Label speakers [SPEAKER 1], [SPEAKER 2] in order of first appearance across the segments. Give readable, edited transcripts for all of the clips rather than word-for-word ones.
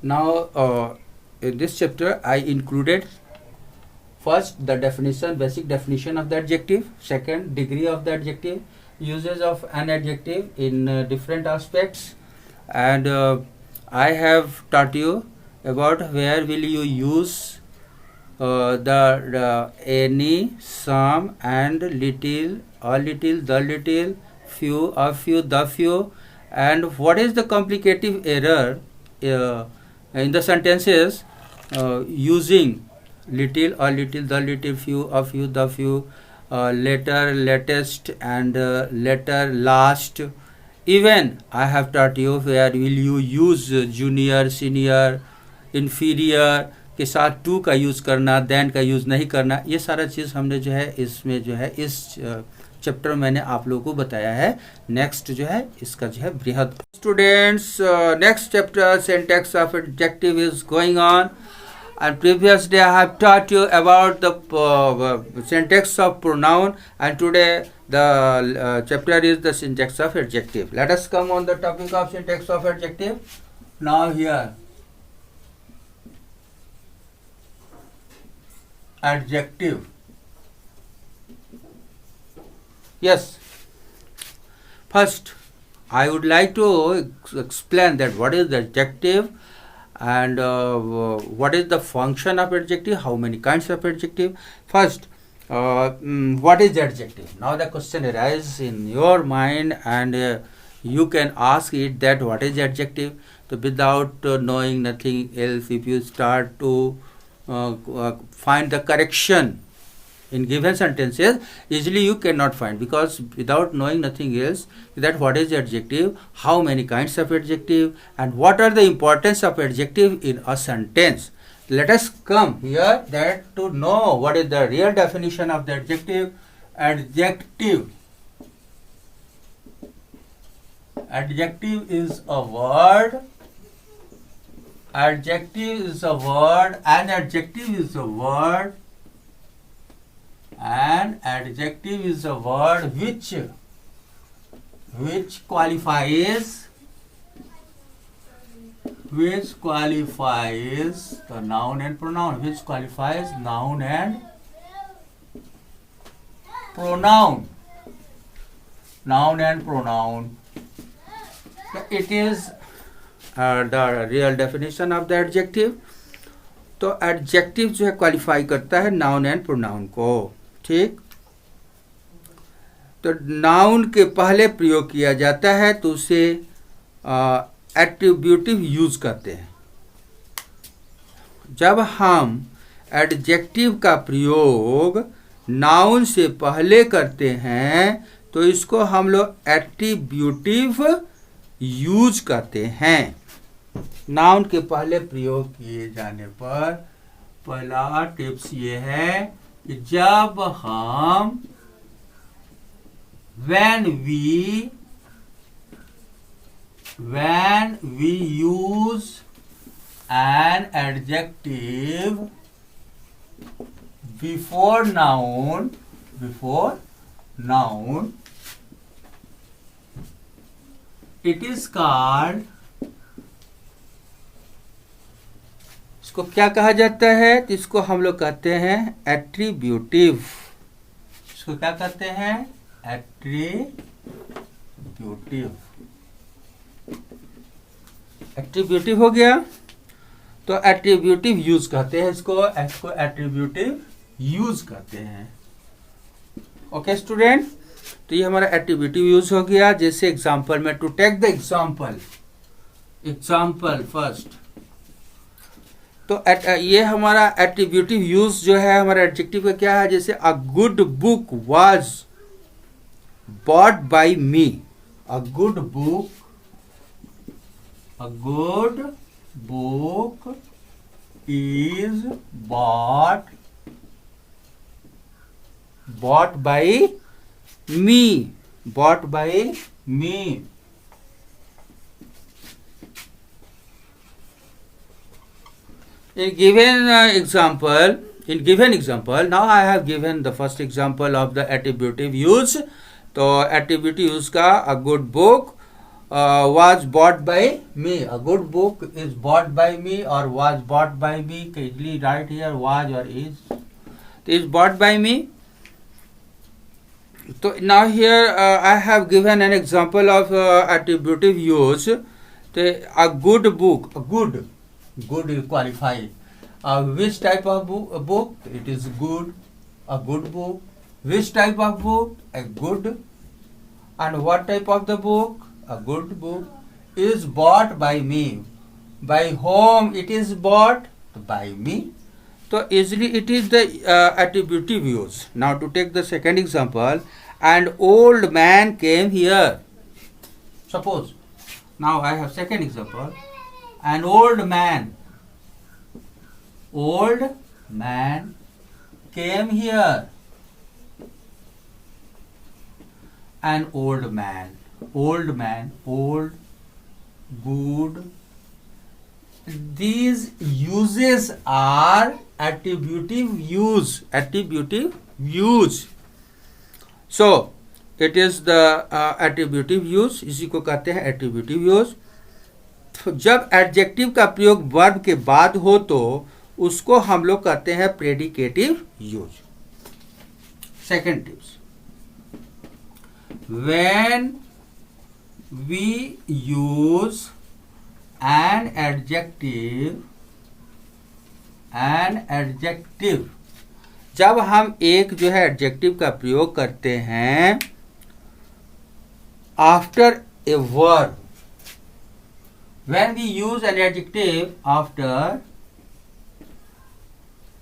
[SPEAKER 1] Now, in this chapter, I included first the definition, basic definition of the adjective. Second, degree of the adjective, uses of an adjective in different aspects, and I have taught you about where will you use the any, some, and little, a little, the little, few, a few, the few, and what is the complicative error in the sentences using little, a little, the little, few, a few, the few, later, latest, and later, last. Even I have taught you where will you use junior, senior, inferior के साथ to का use करना, then का use नहीं करना. ये सारा चीज़ हमने जो है इसमें जो है इस चैप्टर में मैंने आप लोगों को बताया है. नेक्स्ट जो है इसका जो है बृहद. Students, next chapter syntax of adjective is going on. And previous day I have taught you about the syntax of pronoun, and today the chapter is the syntax of adjective. Let us come on the topic of syntax of adjective. Now here, adjective. Yes, first I would like to explain that what is the adjective and what is the function of adjective, how many kinds of adjective. First, what is adjective? Now the question arises in your mind, and you can ask it that what is adjective. So without knowing nothing else, if you start to find the correction in given sentences, easily you cannot find, because without knowing nothing else, that what is adjective, how many kinds of adjective, and what are the importance of adjective in a sentence. Let us come here that to know what is the real definition of the adjective. Adjective. Adjective is a word. Adjective is a word. An adjective is a word. An adjective is a word which qualifies the noun and pronoun. Which qualifies noun and pronoun. Noun and pronoun. It is the real definition of the adjective. तो adjective जो है qualify करता है noun and pronoun को. ठीक, तो noun के पहले प्रयोग किया जाता है तो उसे एट्रीब्यूटिव यूज करते हैं. जब हम एडजेक्टिव का प्रयोग नाउन से पहले करते हैं तो इसको हम लोग एट्रीब्यूटिव यूज करते हैं. नाउन के पहले प्रयोग किए जाने पर पहला टिप्स ये है कि जब हम when we use an adjective before noun, it is called, इसको क्या कहा जाता है, तो इसको हम लोग कहते हैं एट्रीब्यूटिव. इसको क्या कहते हैं, एट्रीब्यूटिव. एट्रीब्यूटिव हो गया तो एट्रीब्यूटिव यूज कहते हैं इसको एट्रीब्यूटिव यूज कहते हैं. ओके स्टूडेंट, तो ये हमारा एट्रीब्यूटिव यूज हो गया. जैसे एग्जांपल में, to take the example first, तो ये हमारा एट्रीब्यूटिव यूज जो है हमारा एडजेक्टिव का क्या है. जैसे a good book was bought by me. A good book is bought by me. In given example, now I have given the first example of the attributive use. तो attributive use का a good book was bought by me. A good book is bought by me or was bought by me. Can easily write here was or is. Is bought by me. So now here I have given an example of attributive use. A good book, good is qualified. Which type of book? It is good, a good book. Which type of book? A good. And what type of the book? A good book. Is bought by me. By whom it is bought? By me. So easily it is the attributive use. Now to take the second example, an old man came here. Suppose, now I have second example, an old man came here. An old man, old, good. These uses are attributive use. So it is the attributive use, इसी को कहते हैं attributive use. तो जब adjective का प्रयोग verb के बाद हो तो उसको हम लोग कहते हैं predicative use. Second tips. When we use an adjective, जब हम एक जो है एडजेक्टिव का प्रयोग करते हैं after a verb, when we use an adjective after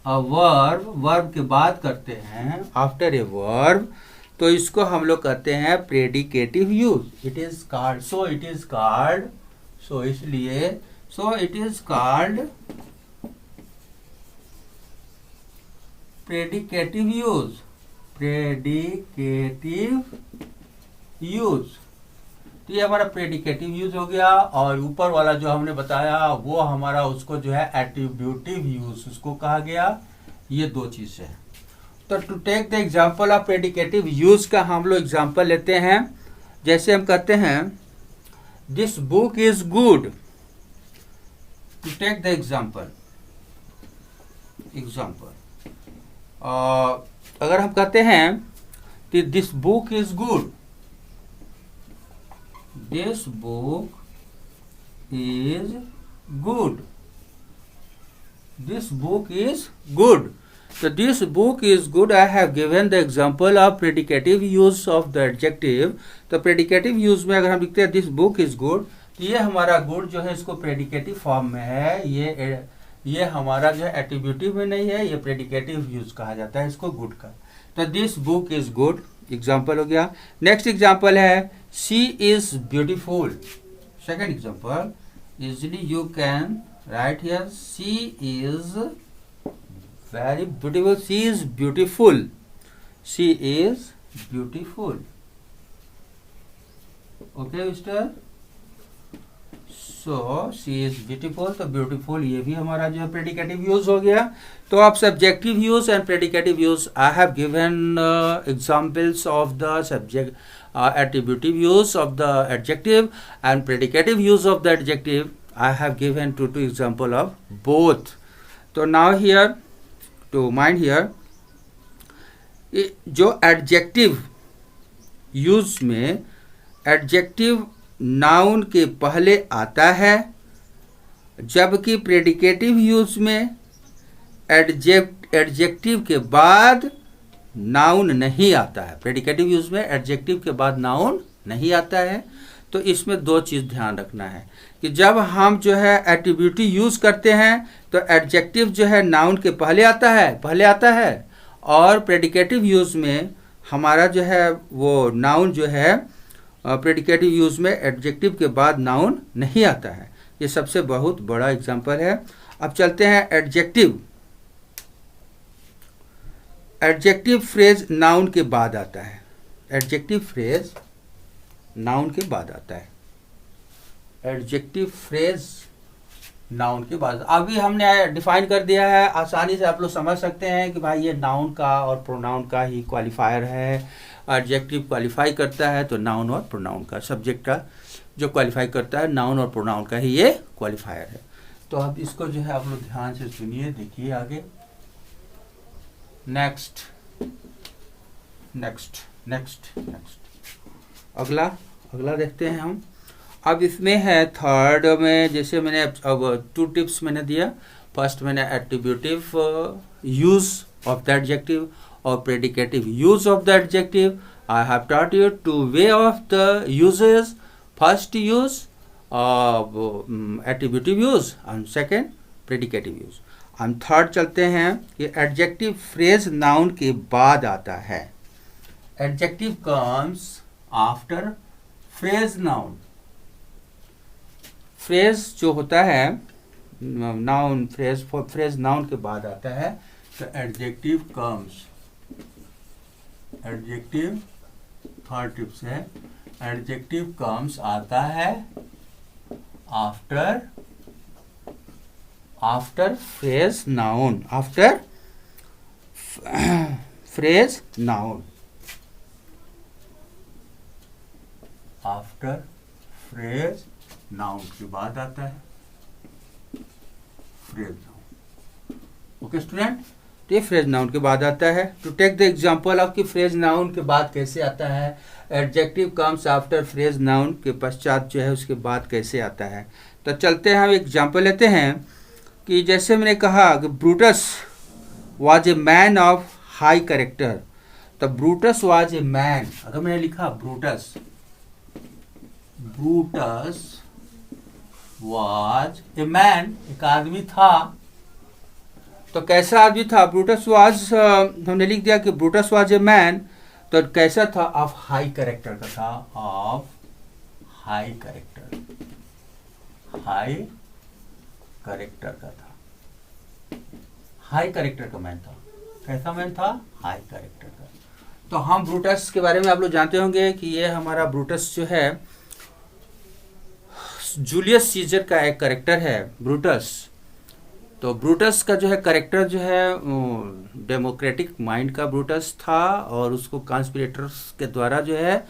[SPEAKER 1] a verb के बाद करते हैं आफ्टर ए वर्ब, तो इसको हम लोग कहते हैं predicative use. It is called, so it is called predicative use. तो ये हमारा प्रेडिकेटिव यूज हो गया. और ऊपर वाला जो हमने बताया वो हमारा उसको जो है एट्रीब्यूटिव यूज उसको कहा गया. ये दो चीज है. तो to take the example of predicative use का हम लोग एग्जांपल लेते हैं. जैसे हम कहते हैं this book is good. To take the example अगर हम कहते हैं कि this book is good, this book is good, this book is good. So this book is good. I have given the example of predicative use of the adjective. तो predicative use में अगर हम लिखते हैं this book is good, तो ये हमारा good जो है इसको predicative form में है. ये हमारा जो है attributive में नहीं है, ये predicative use कहा जाता है इसको good का. तो this book is good example हो गया. Next example है she is beautiful. Second example, easily you can write here she is very beautiful. She is beautiful. She is beautiful. Okay, mister. So she is beautiful. तो beautiful ये भी हमारा जो है predicative use हो गया. तो आप subjective use and predicative use, I have given examples of the subject attributive use of the adjective and predicative use of the adjective. I have given two example of both. So now here to mind here, जो adjective use में adjective noun के पहले आता है, जबकि predicative use में adjective के बाद नाउन नहीं आता है. प्रेडिकेटिव यूज में एडजेक्टिव के बाद नाउन नहीं आता है. तो इसमें दो चीज़ ध्यान रखना है कि जब हम जो है एट्रीब्यूटिव यूज़ करते हैं तो एडजेक्टिव जो है नाउन के पहले आता है और प्रेडिकेटिव यूज़ में हमारा जो है वो नाउन जो है प्रेडिकेटिव यूज़ में एडजेक्टिव के बाद नाउन नहीं आता है. ये सबसे बहुत बड़ा एग्जांपल है. अब चलते हैं एडजेक्टिव फ्रेज नाउन के बाद आता है. एडजेक्टिव फ्रेज नाउन के बाद आता है. एडजेक्टिव फ्रेज नाउन के बाद. अभी हमने डिफाइन कर दिया है, आसानी से आप लोग समझ सकते हैं कि भाई ये नाउन का और प्रोनाउन का ही क्वालिफायर है. एडजेक्टिव क्वालिफाई करता है तो नाउन और प्रोनाउन का, सब्जेक्ट का जो क्वालिफाई करता है नाउन और प्रोनाउन का ही ये क्वालिफायर है। तो अब इसको जो है आप लोग ध्यान से सुनिए, देखिए आगे। नेक्स्ट नेक्स्ट नेक्स्ट नेक्स्ट अगला अगला देखते हैं हम। अब इसमें है थर्ड में, जैसे मैंने अब 2 टिप्स मैंने दिया। फर्स्ट मैंने attributive use of the adjective और predicative use of the adjective. I have taught you 2 way of the usages. First use attributive use and second predicative use. हम थर्ड चलते हैं कि एडजेक्टिव फ्रेज नाउन के बाद आता है। Adjective comes after phrase noun. Phrase जो होता है नाउन, फ्रेज नाउन के बाद आता है। तो adjective comes, adjective third tips है, एडजेक्टिव कम्स आता है after phrase noun, after phrase noun, after phrase noun के बाद आता है फ्रेज नाउन। ओके स्टूडेंट, तो ये फ्रेज नाउन के बाद आता है। To take the example of कि फ्रेज नाउन के बाद कैसे आता है, adjective comes after phrase noun के पश्चात जो है उसके बाद कैसे आता है। तो चलते हैं, हम एग्जांपल लेते हैं कि जैसे मैंने कहा कि Brutus was a man of high character. तो ब्रूटस वाज ए मैन, अगर मैंने लिखा Brutus, Brutus was a man, एक आदमी था। तो कैसा आदमी था? ब्रूटस वाज, हमने लिख दिया कि ब्रूटस वाज ए मैन, तो कैसा था? ऑफ हाई कैरेक्टर का था, of high character, high character का था, हाई कैरेक्टर का मैन था। कैसा मैन था? हाई कैरेक्टर का। तो हम ब्रूटस के बारे में आप लोग जानते होंगे कि ये हमारा ब्रूटस जो है जूलियस सीजर का एक कैरेक्टर है ब्रूटस। तो ब्रूटस का जो है कैरेक्टर जो है डेमोक्रेटिक माइंड का ब्रूटस था, और उसको कॉन्स्पिरेटर्स के द्वारा जो है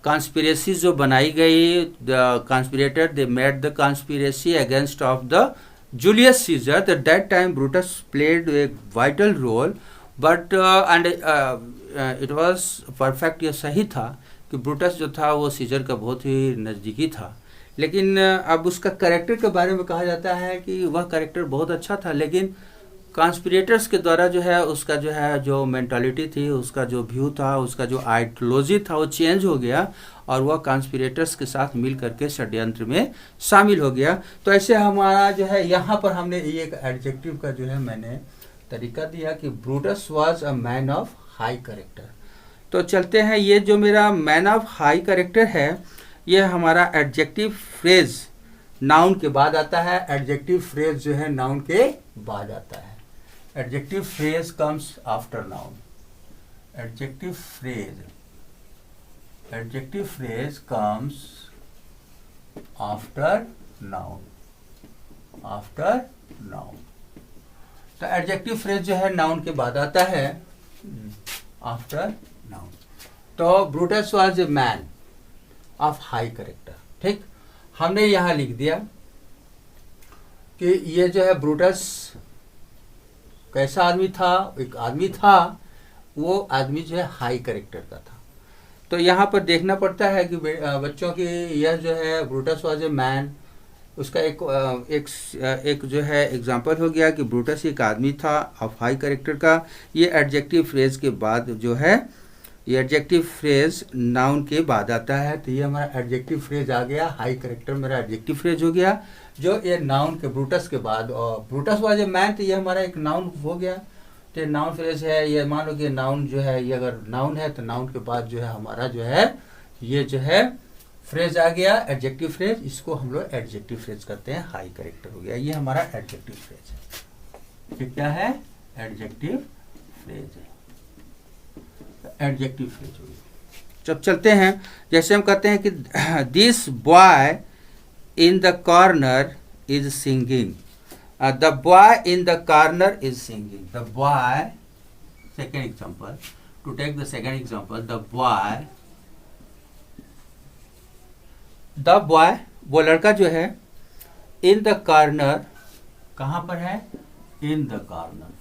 [SPEAKER 1] कॉन्स्पिरेसी जो बनाई गई, the conspirator they made the conspiracy against of the Julius Caesar. The that time Brutus played a vital role, but and it was perfect. ये सही था कि ब्रूटस जो था वो सीजर का बहुत ही नज़दीकी था, लेकिन अब उसका कैरेक्टर के बारे में कहा जाता है कि वह कैरेक्टर बहुत अच्छा था, लेकिन कॉन्स्पिरेटर्स के द्वारा जो है उसका जो है जो मेंटालिटी थी, उसका जो व्यू था, उसका जो आइडियोलॉजी था वो चेंज हो गया, और वह कॉन्स्पिरेटर्स के साथ मिल करके षड्यंत्र में शामिल हो गया। तो ऐसे हमारा जो है यहाँ पर हमने एक एडजेक्टिव का जो है मैंने तरीका दिया कि Brutus was a man of high character. तो चलते हैं, ये जो मेरा मैन ऑफ हाई कैरेक्टर है ये हमारा एडजेक्टिव फ्रेज नाउन के बाद आता है। एडजेक्टिव फ्रेज जो है नाउन के बाद आता है। Adjective phrase comes after noun. Adjective phrase comes after noun, after noun. तो एडजेक्टिव फ्रेज जो है नाउन के बाद आता है, आफ्टर नाउन। तो Brutus was a man of high character. ठीक, हमने यहां लिख दिया कि ये जो है ब्रूटस कैसा आदमी था? एक आदमी था, वो आदमी जो है हाई कैरेक्टर का था। तो यहाँ पर देखना पड़ता है कि बच्चों की यह जो है ब्रूटस वाज ए मैन, उसका एक जो है एग्जांपल हो गया कि ब्रूटस एक आदमी था ऑफ हाई कैरेक्टर का। ये एडजेक्टिव फ्रेज के बाद जो है, ये एडजेक्टिव फ्रेज नाउन के बाद आता है। तो ये हमारा एडजेक्टिव फ्रेज आ गया, हाई कैरेक्टर मेरा एडजेक्टिव फ्रेज हो गया, जो ये नाउन के ब्रूटस के बाद। और ब्रूटस वाज ए मैन, तो ये हमारा एक नाउन हो गया। तो ये नाउन फ्रेज है। ये मान लो कि नाउन जो है, ये अगर नाउन है तो नाउन के बाद जो है हमारा जो है ये जो है फ्रेज आ गया, एडजेक्टिव फ्रेज। इसको हम लोग एडजेक्टिव फ्रेज करते हैं, हाई कैरेक्टर हो गया। ये हमारा एडजेक्टिव फ्रेज है। ये क्या है? एडजेक्टिव फ्रेज है, एडजेक्टिव फ्रेज हो गया। जब चलते हैं, जैसे हम कहते हैं कि this boy in the corner is singing. The boy in the corner is singing. The boy, second example, to take the second example, the boy the boy, वो लड़का जो है, इन द कॉर्नर, कहाँ पर है, इन the corner,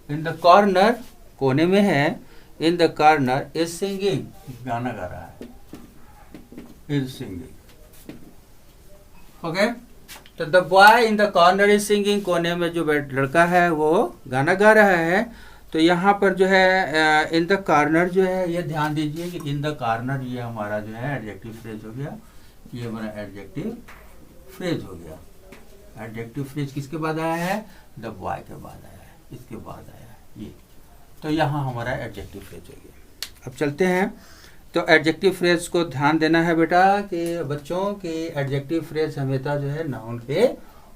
[SPEAKER 1] in the corner, कोने में है, इन द कॉर्नर इज सिंगिंग, गाना गा रहा है, इज सिंगिंग। ओके, तो the boy in the corner is singing, कोने में जो लड़का है वो गाना गा रहा है। तो यहाँ पर जो है इन द कॉर्नर जो है, ये ध्यान दीजिए कि इन द कॉर्नर ये हमारा जो है एडजेक्टिव फ्रेज हो गया, ये हमारा एडजेक्टिव फ्रेज हो गया। एडजेक्टिव फ्रेज किसके बाद आया है, द बॉय के बाद आया है, इसके बाद आया है ये। तो यहाँ हमारा एडजेक्टिव फ्रेज हो गया। अब चलते हैं, तो एडजेक्टिव फ्रेज को ध्यान देना है बेटा कि बच्चों की एडजेक्टिव फ्रेज हमेशा जो है नाउन के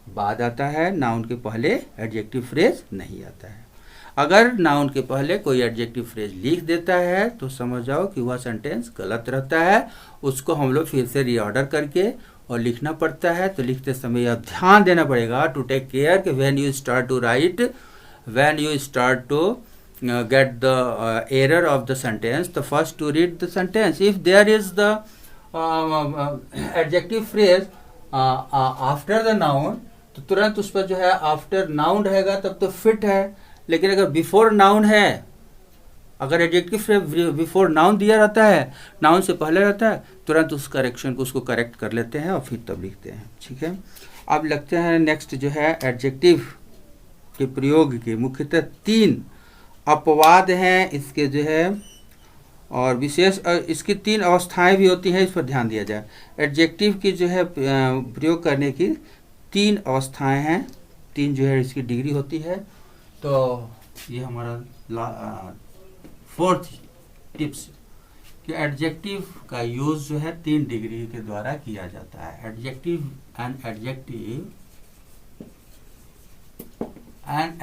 [SPEAKER 1] बाद आता है, नाउन के पहले एडजेक्टिव फ्रेज नहीं आता है। अगर नाउन के पहले कोई एडजेक्टिव फ्रेज लिख देता है तो समझ जाओ कि वह सेंटेंस गलत रहता है, उसको हम लोग फिर से रीऑर्डर करके और लिखना पड़ता है। तो लिखते समय अब ध्यान देना पड़ेगा टू टेक केयर कि when you start to write, when you start to get the error of the sentence, the first to read the sentence, if there is the adjective phrase after the noun, तो तुरंत उस पर जो है after noun रहेगा तब तो fit है। लेकिन अगर बिफोर नाउन है, अगर एडजेक्टिव फ्रेज बिफोर नाउन दिया रहता है, नाउन से पहले रहता है, तुरंत उस करेक्शन को, उसको करेक्ट कर लेते हैं और फिर तब लिखते हैं। ठीक है, अब लगते हैं नेक्स्ट जो है एडजेक्टिव के प्रयोग के मुख्यतः 3 अपवाद हैं इसके जो है, और विशेष इसकी 3 अवस्थाएं भी होती हैं, इस पर ध्यान दिया जाए। एडजेक्टिव की जो है प्रयोग करने की 3 अवस्थाएं हैं, 3 जो है इसकी डिग्री होती है। तो ये हमारा 4th टिप्स कि एडजेक्टिव का यूज जो है 3 डिग्री के द्वारा किया जाता है।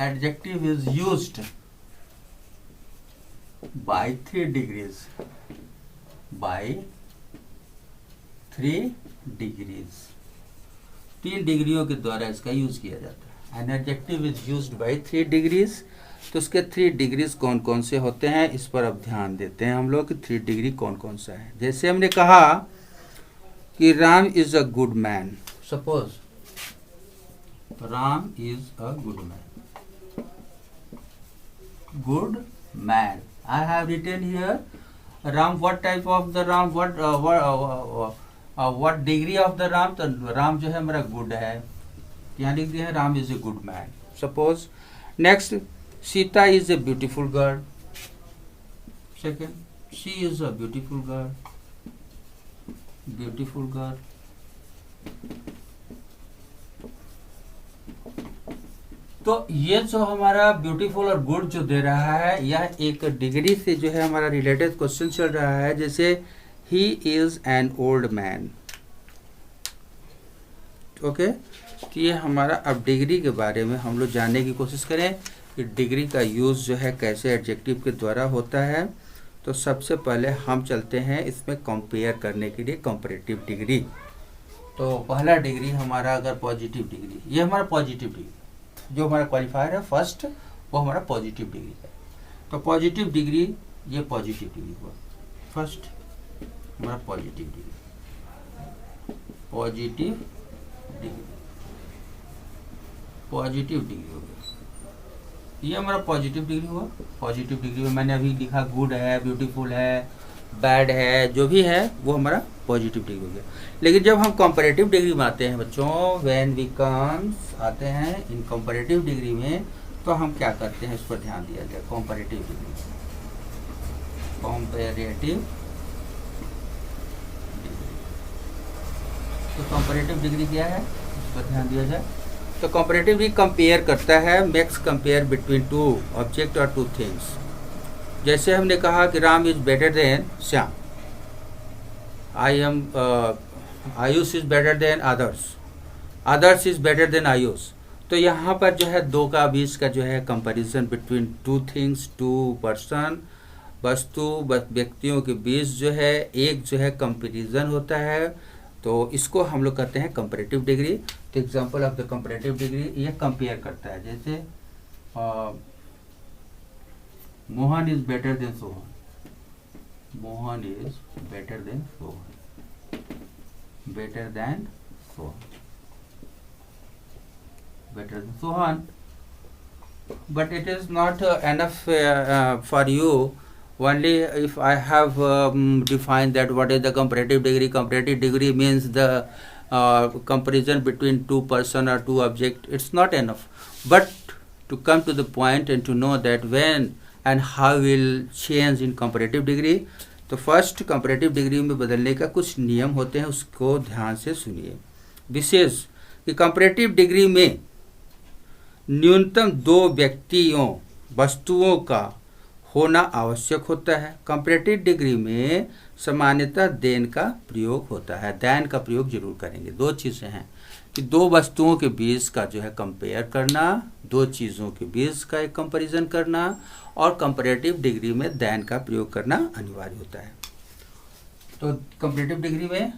[SPEAKER 1] Adjective is used by 3 degrees, by 3 degrees, 3 डिग्रियों के द्वारा इसका यूज किया जाता है। An adjective is used by 3 degrees. तो उसके 3 डिग्रीज कौन कौन से होते हैं, इस पर अब ध्यान देते हैं हम लोग कि 3 डिग्री कौन कौन सा है। जैसे हमने कहा कि Ram is a good man, suppose Ram is a good man, good man, I have written here Ram. What type of the Ram? What degree of the Ram? तो Ram जो है मेरा good है, यहाँ लिख दिया है Ram is a good man. Suppose next Sita is a beautiful girl. Second, she is a beautiful girl. Beautiful girl. तो ये जो हमारा ब्यूटीफुल और गुड जो दे रहा है, यह एक डिग्री से जो है हमारा रिलेटेड क्वेश्चन चल रहा है। जैसे he is an old man. Okay, तो ये हमारा अब डिग्री के बारे में हम लोग जानने की कोशिश करें कि डिग्री का यूज़ जो है कैसे एडजेक्टिव के द्वारा होता है। तो सबसे पहले हम चलते हैं इसमें कंपेयर करने के लिए कंपैरेटिव डिग्री। तो पहला डिग्री हमारा अगर पॉजिटिव डिग्री, ये हमारा पॉजिटिव डिग्री जो हमारा क्वालिफायर है फर्स्ट, वो हमारा पॉजिटिव डिग्री है। तो पॉजिटिव डिग्री, ये पॉजिटिव डिग्री हुआ फर्स्ट, हमारा positive degree, positive degree, positive degree हो गया, ये हमारा पॉजिटिव डिग्री हुआ। पॉजिटिव डिग्री में मैंने अभी लिखा गुड है, ब्यूटीफुल है, बैड है, जो भी है वो हमारा पॉजिटिव डिग्री हो गया। लेकिन जब हम कंपैरेटिव डिग्री में आते हैं बच्चों, व्हेन वी कम्स आते हैं इन कंपैरेटिव डिग्री में, तो हम क्या करते हैं, इस पर ध्यान दिया जाए। कंपैरेटिव डिग्री, कंपैरेटिव डिग्री, तो कंपैरेटिव डिग्री क्या है, इस पर ध्यान दिया जाए। तो कंपैरेटिव डिग्री कंपेयर करता है, मेक्स कंपेयर बिटवीन 2 ऑब्जेक्ट और 2 थिंग्स। जैसे हमने कहा कि Ram is better than Shyam, Ayush is better than others, others is better than Ayush. तो यहाँ पर जो है 2 का बीच का जो है कंपैरिजन बिटवीन 2 थिंग्स, 2 पर्सन, वस्तु व्यक्तियों के बीच जो है एक जो है कंपैरिजन होता है। तो इसको हम लोग कहते हैं कंपैरेटिव डिग्री। तो example of the comparative degree, ये कंपेयर करता है। जैसे Mohan is better than Sohan, Mohan is better than Sohan. Better than Sohan. Better than Sohan. But it is not enough for you. Only if I have defined that what is the comparative degree. Comparative degree means the comparison between two person or two object. It's not enough. But to come to the point and to know that when and how will change in comparative degree, तो first comparative degree में बदलने का कुछ नियम होते हैं, उसको ध्यान से सुनिए। विशेष कि कंपैरेटिव डिग्री में न्यूनतम दो व्यक्तियों वस्तुओं का होना आवश्यक होता है। कंपैरेटिव डिग्री में सामान्यतः देन का प्रयोग होता है। देन का प्रयोग जरूर करेंगे। दो चीज़ें हैं कि दो वस्तुओं के बीच का जो है कंपेयर करना, दो चीज़ों के बीच का एक कंपैरिजन करना, और कंपैरेटिव डिग्री में देन का प्रयोग करना अनिवार्य होता है। तो कंपैरेटिव डिग्री में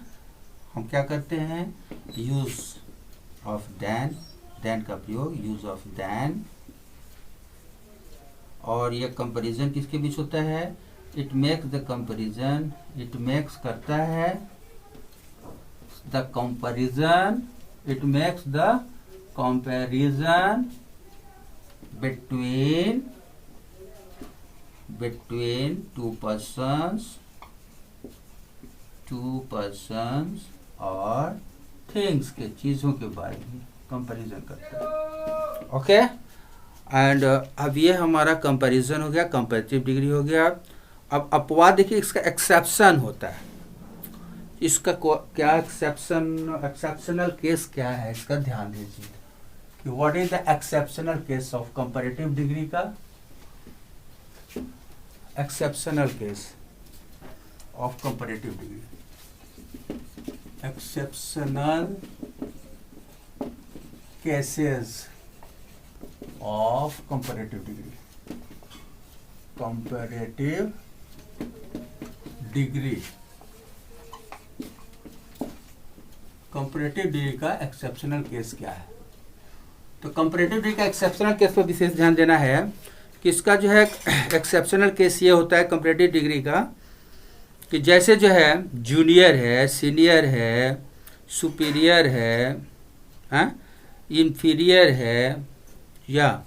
[SPEAKER 1] हम क्या करते हैं? यूज ऑफ देन, देन का प्रयोग, यूज ऑफ देन। और ये कंपैरिजन किसके बीच होता है? It makes the comparison, it makes करता है the comparison, it makes the comparison between two persons और थिंग्स के, चीज़ों के बारे में कंपैरिजन करता है। ओके, एंड अब ये हमारा कंपैरिजन हो गया, कंपैरेटिव डिग्री हो गया। अब अपवाद देखिए, इसका एक्सेप्शन होता है। इसका क्या एक्सेप्शनल केस क्या है, इसका ध्यान दीजिए कि what is the exceptional case of comparative degree का। Exceptional case of comparative degree, exceptional cases of comparative degree, comparative degree, comparative degree का एक्सेप्शनल केस क्या है। तो कंपैरेटिव डिग्री का एक्सेप्शनल केस पर विशेष ध्यान देना है कि इसका जो है एक्सेप्शनल केस ये होता है कंपैरेटिव डिग्री का कि जैसे जो है जूनियर है, सीनियर है, सुपीरियर है, इंफीरियर है, या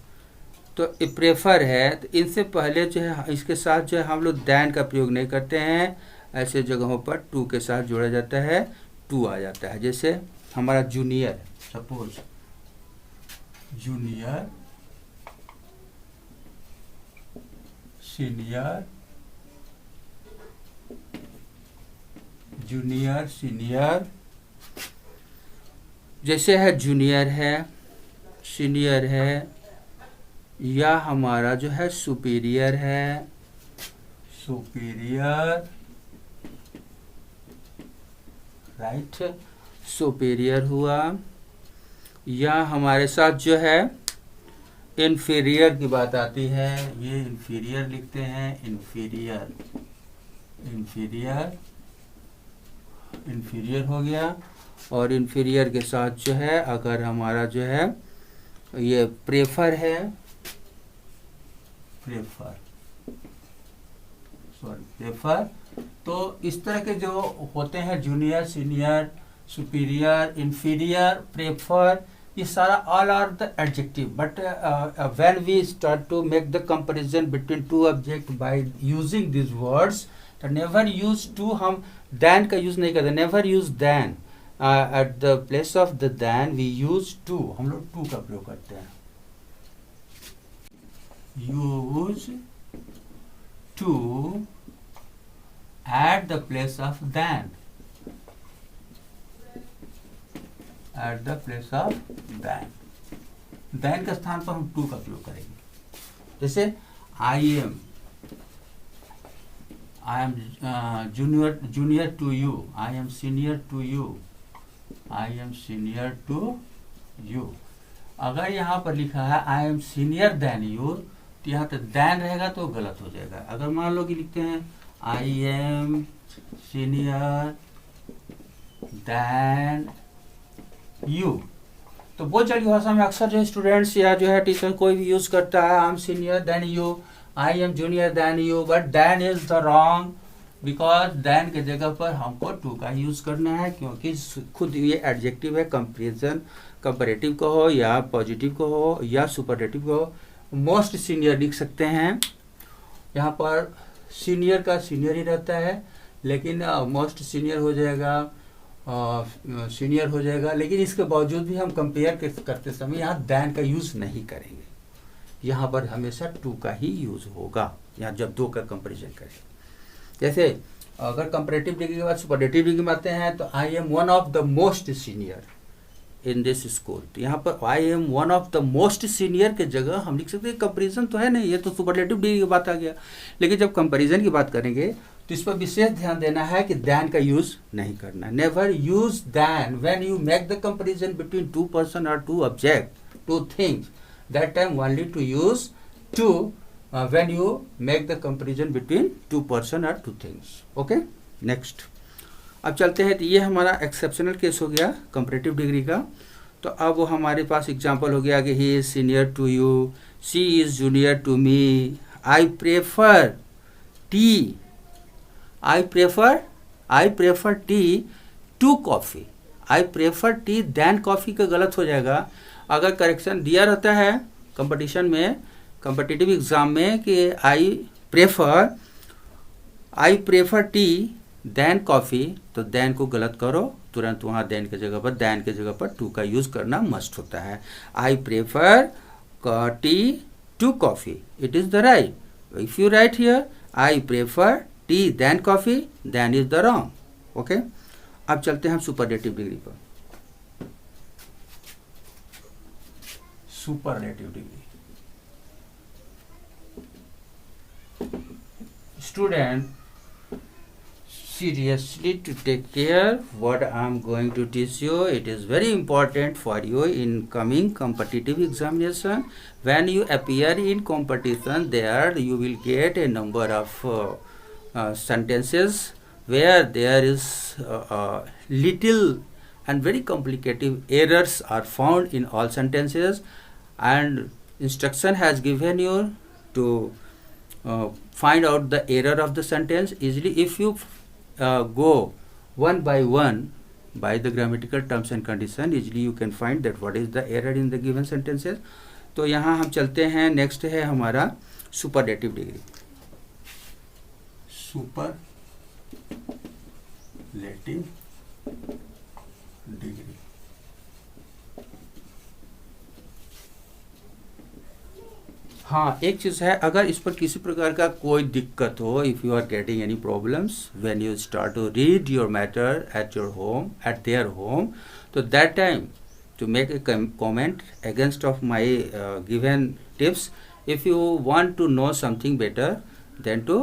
[SPEAKER 1] तो प्रेफर है, तो इनसे पहले जो है इसके साथ जो है हम लोग देन का प्रयोग नहीं करते हैं। ऐसे जगहों पर टू के साथ जोड़ा जाता है, टू आ जाता है। जैसे हमारा junior, suppose junior, senior, junior, senior, जैसे है जूनियर है, सीनियर है, या हमारा जो है सुपीरियर है, सुपीरियर, राइट, सुपीरियर हुआ, या हमारे साथ जो है इन्फीरियर की बात आती है, ये इन्फीरियर लिखते हैं, इन्फीरियर, इन्फीरियर, इन्फीरियर हो गया। और इन्फीरियर के साथ जो है अगर हमारा जो है ये प्रेफर है, प्रेफर, सॉरी प्रेफर, तो इस तरह के जो होते हैं junior, senior, superior, inferior, prefer, ये सारा all are the adjective, but when we start to make the comparison between two objects by using these words, तो never use to, हम than का use नहीं करते, never use than, at the place of the than we use to, हम लोग to का प्रयोग करते हैं, use to at the place of than, at the place of than, than के स्थान पर हम to का प्रयोग करेंगे। जैसे I am junior to you, I am senior to you, I am senior to you। अगर यहाँ पर लिखा है I am senior than you, तो यहाँ तो than रहेगा तो गलत हो जाएगा। अगर मान लो कि लिखते हैं I am senior than you, तो बोलचाल की भाषा में अक्सर जो है स्टूडेंट्स या जो है टीचर कोई भी यूज करता है I am senior than you, I am junior than you, but then is the wrong because then के जगह पर हमको टू का यूज करना है, क्योंकि खुद ये एडजेक्टिव है, कंपेरिजन कंपैरेटिव को हो या पॉजिटिव को हो या सुपरलेटिव को हो। मोस्ट सीनियर लिख सकते हैं, यहाँ पर सीनियर का सीनियर ही रहता है, लेकिन मोस्ट सीनियर हो जाएगा, सीनियर हो जाएगा, लेकिन इसके बावजूद भी हम कंपेयर करते समय यहाँ देन का यूज नहीं करेंगे, यहाँ पर हमेशा टू का ही यूज होगा यहाँ जब दो का कंपैरिजन करें। जैसे अगर कंपैरेटिव डिग्री के बाद सुपरलेटिव डिग्री में आते हैं तो I am one of the most senior in this school, तो यहाँ पर I am one of the most senior के जगह हम लिख सकते हैं कंपैरिजन तो है नहीं, ये तो सुपरलेटिव डिग्री की बात आ गया। लेकिन जब कंपैरिजन की बात करेंगे तो इस पर विशेष ध्यान देना है कि देन का यूज नहीं करना। Never use then when you make the comparison between two person और two object, two things, that time only to use to when you make the comparison between two person or two things. Okay, next अब चलते हैं, तो ये हमारा exceptional case हो गया comparative degree का। तो अब वो हमारे पास एग्जांपल हो गया कि he is senior to you, she is junior to me, I prefer tea, I prefer tea to coffee, I prefer tea than coffee का गलत हो जाएगा। अगर करेक्शन दिया रहता है कंपटीशन में, कॉम्पिटिटिव एग्जाम में कि I prefer tea than coffee, तो देन को गलत करो, तुरंत वहाँ देन के जगह पर टू का यूज़ करना मस्ट होता है। I prefer tea to coffee, it is the right. If you write here I prefer tea than coffee, than is the wrong. Okay, अब चलते हैं हम सुपरलेटिव डिग्री पर। Superlative degree, student, seriously to take care what I am going to teach you. It is very important for you in coming competitive examination. When you appear in competition, there you will get a number of sentences where there is little and very complicated errors are found in all sentences, and instruction has given you to find out the error of the sentence easily. If you go one by one by the grammatical terms and condition, easily you can find that what is the error in the given sentences. तो यहाँ हम चलते हैं, next है हमारा superlative degree. Superlative degree, हाँ एक चीज़ है, अगर इस पर किसी प्रकार का कोई दिक्कत हो, if you are getting any problems when you start to read your matter at your home, at their home, तो that time to make a comment against of my given tips, if you want to know something better then to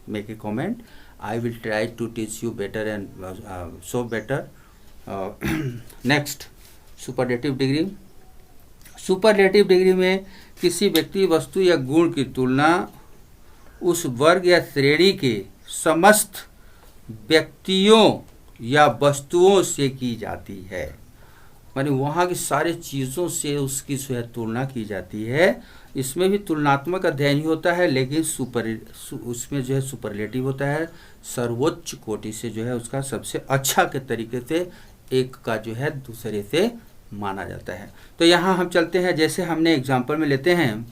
[SPEAKER 1] make a comment, I will try to teach you better and so better. Next superlative degree. Superlative degree में किसी व्यक्ति, वस्तु या गुण की तुलना उस वर्ग या श्रेणी के समस्त व्यक्तियों या वस्तुओं से की जाती है, माने वहाँ की सारी चीज़ों से उसकी जो है तुलना की जाती है। इसमें भी तुलनात्मक अध्ययन ही होता है, लेकिन उसमें जो है सुपरलेटिव होता है, सर्वोच्च कोटि से जो है उसका सबसे अच्छा के तरीके से एक का जो है दूसरे से माना जाता है। तो यहाँ हम चलते हैं, जैसे हमने एग्जांपल में लेते हैं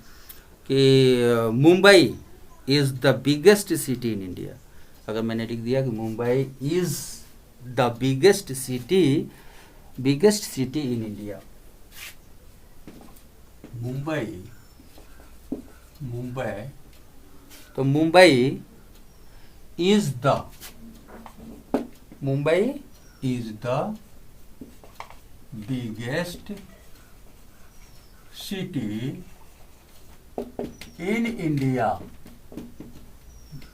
[SPEAKER 1] कि Mumbai is the biggest city in India. अगर मैंने लिख दिया कि Mumbai is the biggest city in India, Mumbai, तो Mumbai is the biggest city in India,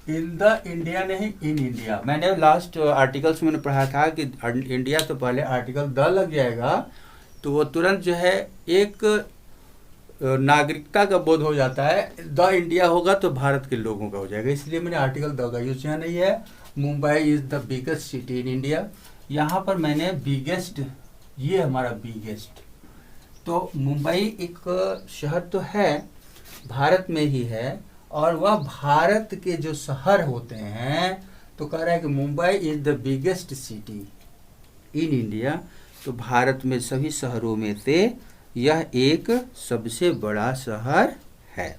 [SPEAKER 1] in the India नहीं, इन इंडिया। मैंने लास्ट आर्टिकल्स में पढ़ा था कि इंडिया तो पहले आर्टिकल द लग जाएगा तो वो तुरंत जो है एक नागरिकता का बोध हो जाता है, द इंडिया होगा तो भारत के लोगों का हो जाएगा, इसलिए मैंने आर्टिकल द का यूज यहाँ नहीं है। Mumbai is the biggest city in India, यहाँ पर मैंने बिगेस्ट, ये हमारा बिगेस्ट, तो मुंबई एक शहर तो है, भारत में ही है, और वह भारत के जो शहर होते हैं, तो कह रहा है कि Mumbai is the biggest city in India, तो भारत में सभी शहरों में से यह एक सबसे बड़ा शहर है।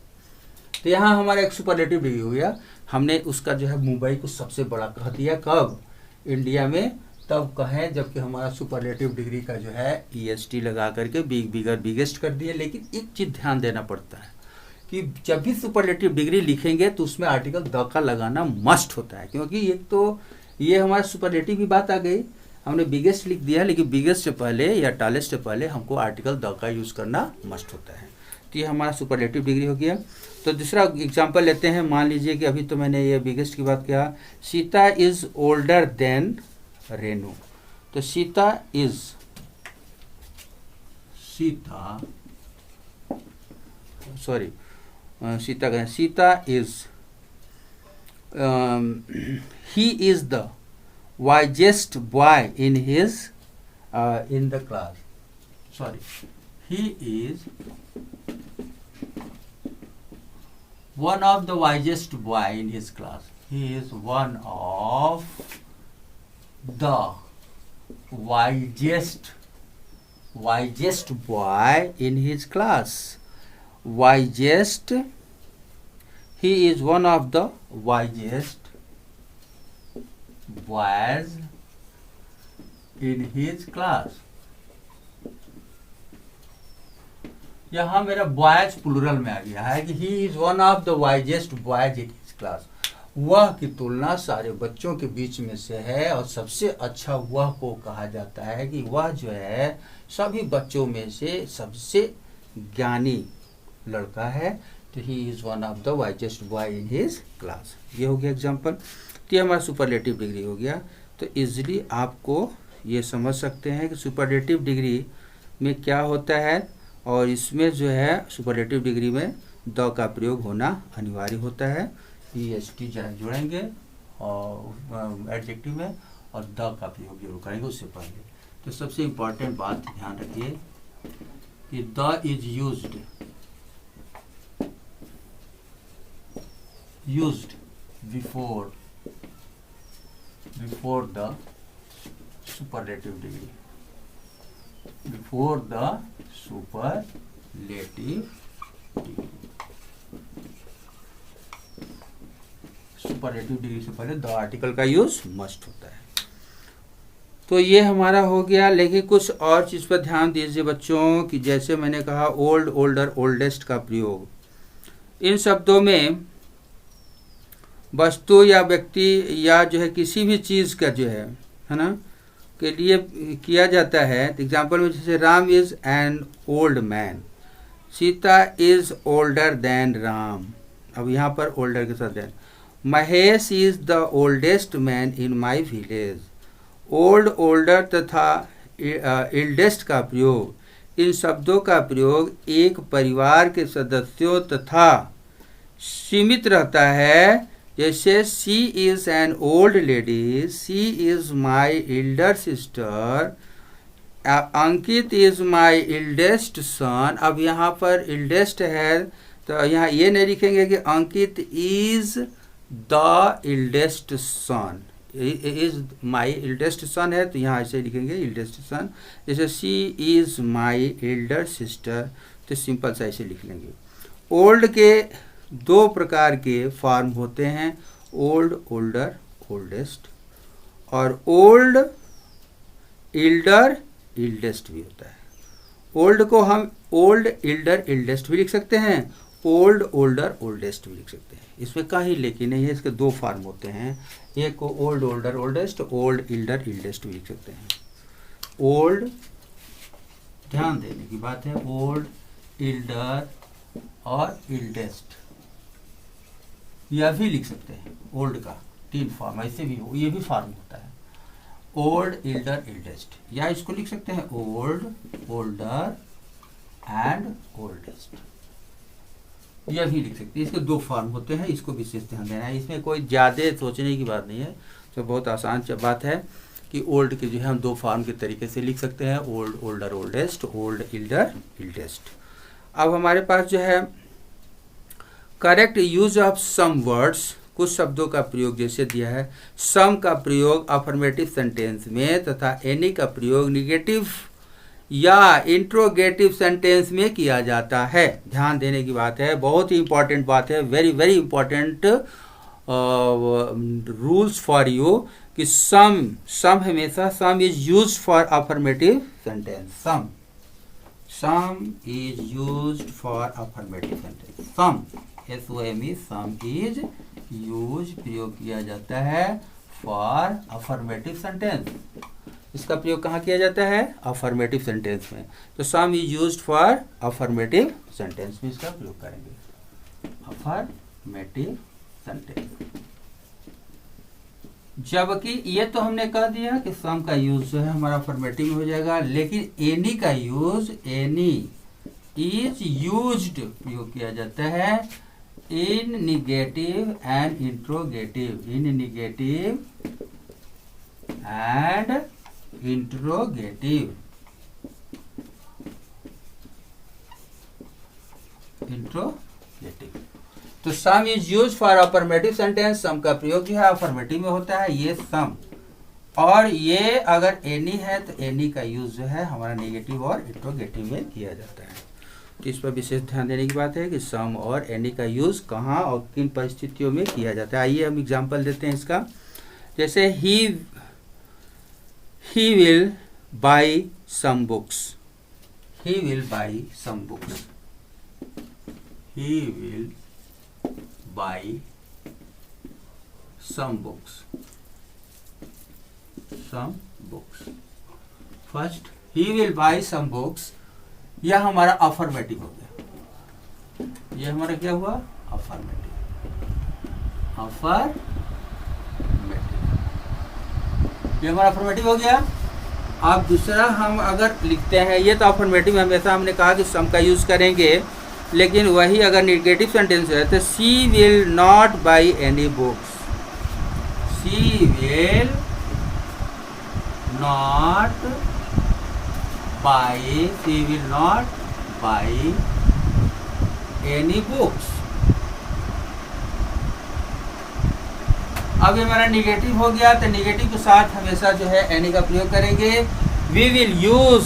[SPEAKER 1] तो यहाँ हमारा एक सुपरलेटिव डिग्री हो गया, हमने उसका जो है मुंबई को सबसे बड़ा कह दिया। कब? इंडिया में तब कहें जबकि हमारा सुपरलेटिव डिग्री का जो है EST लगा करके बिग, बिगर, बिगेस्ट कर दिए। लेकिन एक चीज़ ध्यान देना पड़ता है कि जब भी सुपरलेटिव डिग्री लिखेंगे तो उसमें आर्टिकल द का लगाना मस्ट होता है, क्योंकि एक तो ये हमारा सुपरलेटिव की बात आ गई, हमने बिगेस्ट लिख दिया, लेकिन बिगेस्ट से पहले या टॉलेस्ट से पहले हमको आर्टिकल द का यूज़ करना मस्ट होता है। तो ये हमारा सुपरलेटिव डिग्री हो गया। तो दूसरा एग्जांपल लेते हैं। मान लीजिए कि अभी तो मैंने ये बिगेस्ट की बात किया, Sita is older than Renu. तो Sita is he is the wisest boy in the class. He is one of the wisest boy in his class. He is one of the wisest boy in his class. He is one of the wisest boys in his class. यहाँ मेरा boys plural में आ गया है कि he is one of the wisest boys in his class. वह की तुलना सारे बच्चों के बीच में से है और सबसे अच्छा वह को कहा जाता है कि वह जो है सभी बच्चों में से सबसे ज्ञानी लड़का है। तो he is one of the wisest boy in his class. ये हो गया एग्जाम्पल। तो ये हमारा सुपरलेटिव डिग्री हो गया। तो इजीली आपको ये समझ सकते हैं कि सुपरलेटिव डिग्री में क्या होता है, और इसमें जो है सुपरलेटिव डिग्री में द का प्रयोग होना अनिवार्य होता है। EST जोड़ेंगे और एडजेक्टिव में, और द का प्रयोग जरूर करेंगे उससे पहले। तो सबसे इम्पॉर्टेंट बात ध्यान रखिए कि the is used before the superlative degree, before the superlative degree. Superlative degree से पहले द आर्टिकल का यूज मस्ट होता है। तो ये हमारा हो गया। लेकिन कुछ और चीज पर ध्यान दीजिए बच्चों कि जैसे मैंने कहा ओल्ड, ओल्डर, ओल्डेस्ट का प्रयोग, इन शब्दों में वस्तु या व्यक्ति या जो है किसी भी चीज का जो है ना के लिए किया जाता है। एग्जाम्पल में जैसे Ram is an old man, Sita is older than Ram. अब यहाँ पर ओल्डर के साथ than. Mahesh is the oldest man in my village. Old, older तथा इल्डेस्ट का प्रयोग, इन शब्दों का प्रयोग एक परिवार के सदस्यों तथा सीमित रहता है। जैसे she is an old lady, she is my elder sister, Ankit is my eldest सन। अब यहाँ पर एल्डेस्ट है तो यहाँ ये नहीं लिखेंगे कि Ankit is the eldest son, is my eldest son है तो यहाँ ऐसे लिखेंगे एल्डेस्ट सन। जैसे she is my elder sister, तो सिंपल सा ऐसे लिख लेंगे। ओल्ड के दो प्रकार के फॉर्म होते हैं, ओल्ड, ओल्डर, ओल्डेस्ट, और ओल्ड, इल्डर, इल्डेस्ट भी होता है। ओल्ड को हम ओल्ड, इल्डर, इल्डेस्ट भी लिख सकते हैं, ओल्ड, ओल्डर, ओल्डेस्ट भी लिख सकते हैं। इसमें कहीं लेकिन नहीं है, इसके दो फॉर्म होते हैं। एक को old, older, oldest, old, elder, eldest भी लिख सकते हैं। ओल्ड, ध्यान देने की बात है, ओल्ड, इल्डर और इल्डेस्ट यह भी लिख सकते हैं। ओल्ड का तीन फॉर्म ऐसे भी हो, ये भी फॉर्म होता है, ओल्ड, इल्डर, इल्डेस्ट, या इसको लिख सकते हैं ओल्ड, ओल्डर एंड ओल्डेस्ट, यह भी लिख सकते हैं। इसके दो फॉर्म होते हैं, इसको विशेष ध्यान देना है। इसमें कोई ज़्यादा सोचने की बात नहीं है, तो बहुत आसान बात है कि ओल्ड के जो है हम दो फॉर्म के तरीके से लिख सकते हैं, old, older, oldest, old, elder, eldest. अब हमारे पास जो है correct use of some words, कुछ शब्दों का प्रयोग जैसे दिया है, सम का प्रयोग अफर्मेटिव सेंटेंस में तथा एनी का प्रयोग निगेटिव या इंट्रोगेटिव सेंटेंस में किया जाता है। ध्यान देने की बात है, बहुत ही इंपॉर्टेंट बात है, very very important rules for you कि सम हमेशा some is used for affirmative sentence. Some is used for affirmative sentence. Some SOME some is use प्रयोग किया जाता है फॉर अफर्मेटिव सेंटेंस। इसका प्रयोग कहाँ किया जाता है? अफर्मेटिव सेंटेंस में। तो some is used for affirmative sentence में इसका प्रयोग करेंगे, अफर्मेटिव सेंटेंस। जबकि ये तो हमने कह दिया कि सम का यूज जो है हमारा अफर्मेटिव में हो जाएगा, लेकिन एनी का यूज, एनी इज यूज्ड प्रयोग किया जाता है in negative and interrogative, in negative and interrogative, तो some is use for affirmative sentence. Some का प्रयोग जो है अफर्मेटिव में होता है, ये सम। और ये अगर एनी है तो एनी का यूज जो है हमारा नेगेटिव और इंट्रोगेटिव में किया जाता है। तो इस पर विशेष ध्यान देने की बात है कि सम और एनी का यूज कहाँ और किन परिस्थितियों में किया जाता है। आइए हम एग्जांपल देते हैं इसका। जैसे he will buy some books, he will buy some books, he will buy some books, some books. First he will buy some books, यह हमारा अफर्मेटिव हो गया। यह हमारा क्या हुआ? अफर्मेटिव, अफर्मेटिव, यह हमारा अफर्मेटिव हो गया। अब दूसरा हम अगर लिखते हैं, ये तो अफर्मेटिव में हमेशा हमने कहा कि सम का यूज करेंगे, लेकिन वही अगर निगेटिव सेंटेंस है तो she will not by any books, she will not by, she will not by any books. अब ये हमारा निगेटिव हो गया, तो निगेटिव के साथ हमेशा जो है एनी का प्रयोग करेंगे। We will use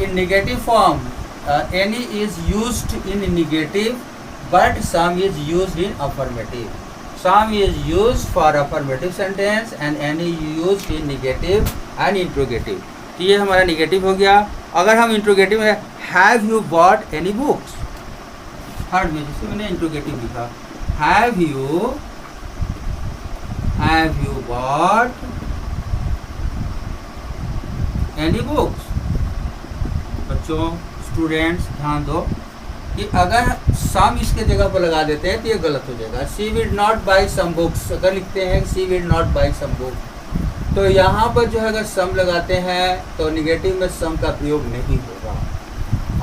[SPEAKER 1] in negative form, any is used in negative but some is used in affirmative. Some is used for affirmative sentence and any used in negative and interrogative. तो ये हमारा negative हो गया। अगर हम interrogative है, have you bot any books, third में जिससे मैंने इंट्रोगेटिव लिखा, have you bot any books. बच्चों, स्टूडेंट्स ध्यान दो कि अगर सम इसके जगह पर लगा देते हैं तो ये गलत हो जाएगा। She will not buy some books अगर लिखते हैं she will not buy some book, तो यहाँ पर जो है अगर सम लगाते हैं तो निगेटिव में सम का प्रयोग नहीं होगा।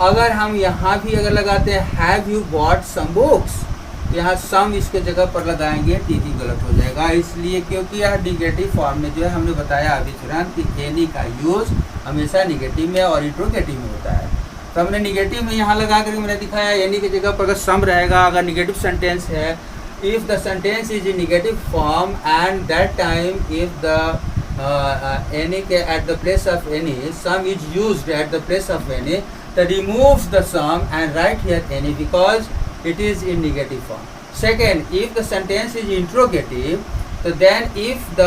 [SPEAKER 1] अगर हम यहाँ भी अगर लगाते हैं have you bought some books, यहाँ सम इसके जगह पर लगाएंगे तो ये गलत हो जाएगा। इसलिए क्योंकि यह निगेटिव फॉर्म में जो है हमने बताया अभी तुरंत कि एनी का यूज हमेशा निगेटिव में और इंट्रोगेटिव में होता है। तो हमने निगेटिव में यहाँ लगा करके मैंने दिखाया एनी की जगह पर अगर सम रहेगा, अगर निगेटिव सेंटेंस है, if the sentence is in negative form and that time if the any के at the place of any some is used at the place of any, तो removes the some and write here any because it is in negative form. Second, if the sentence is interrogative, तो then if the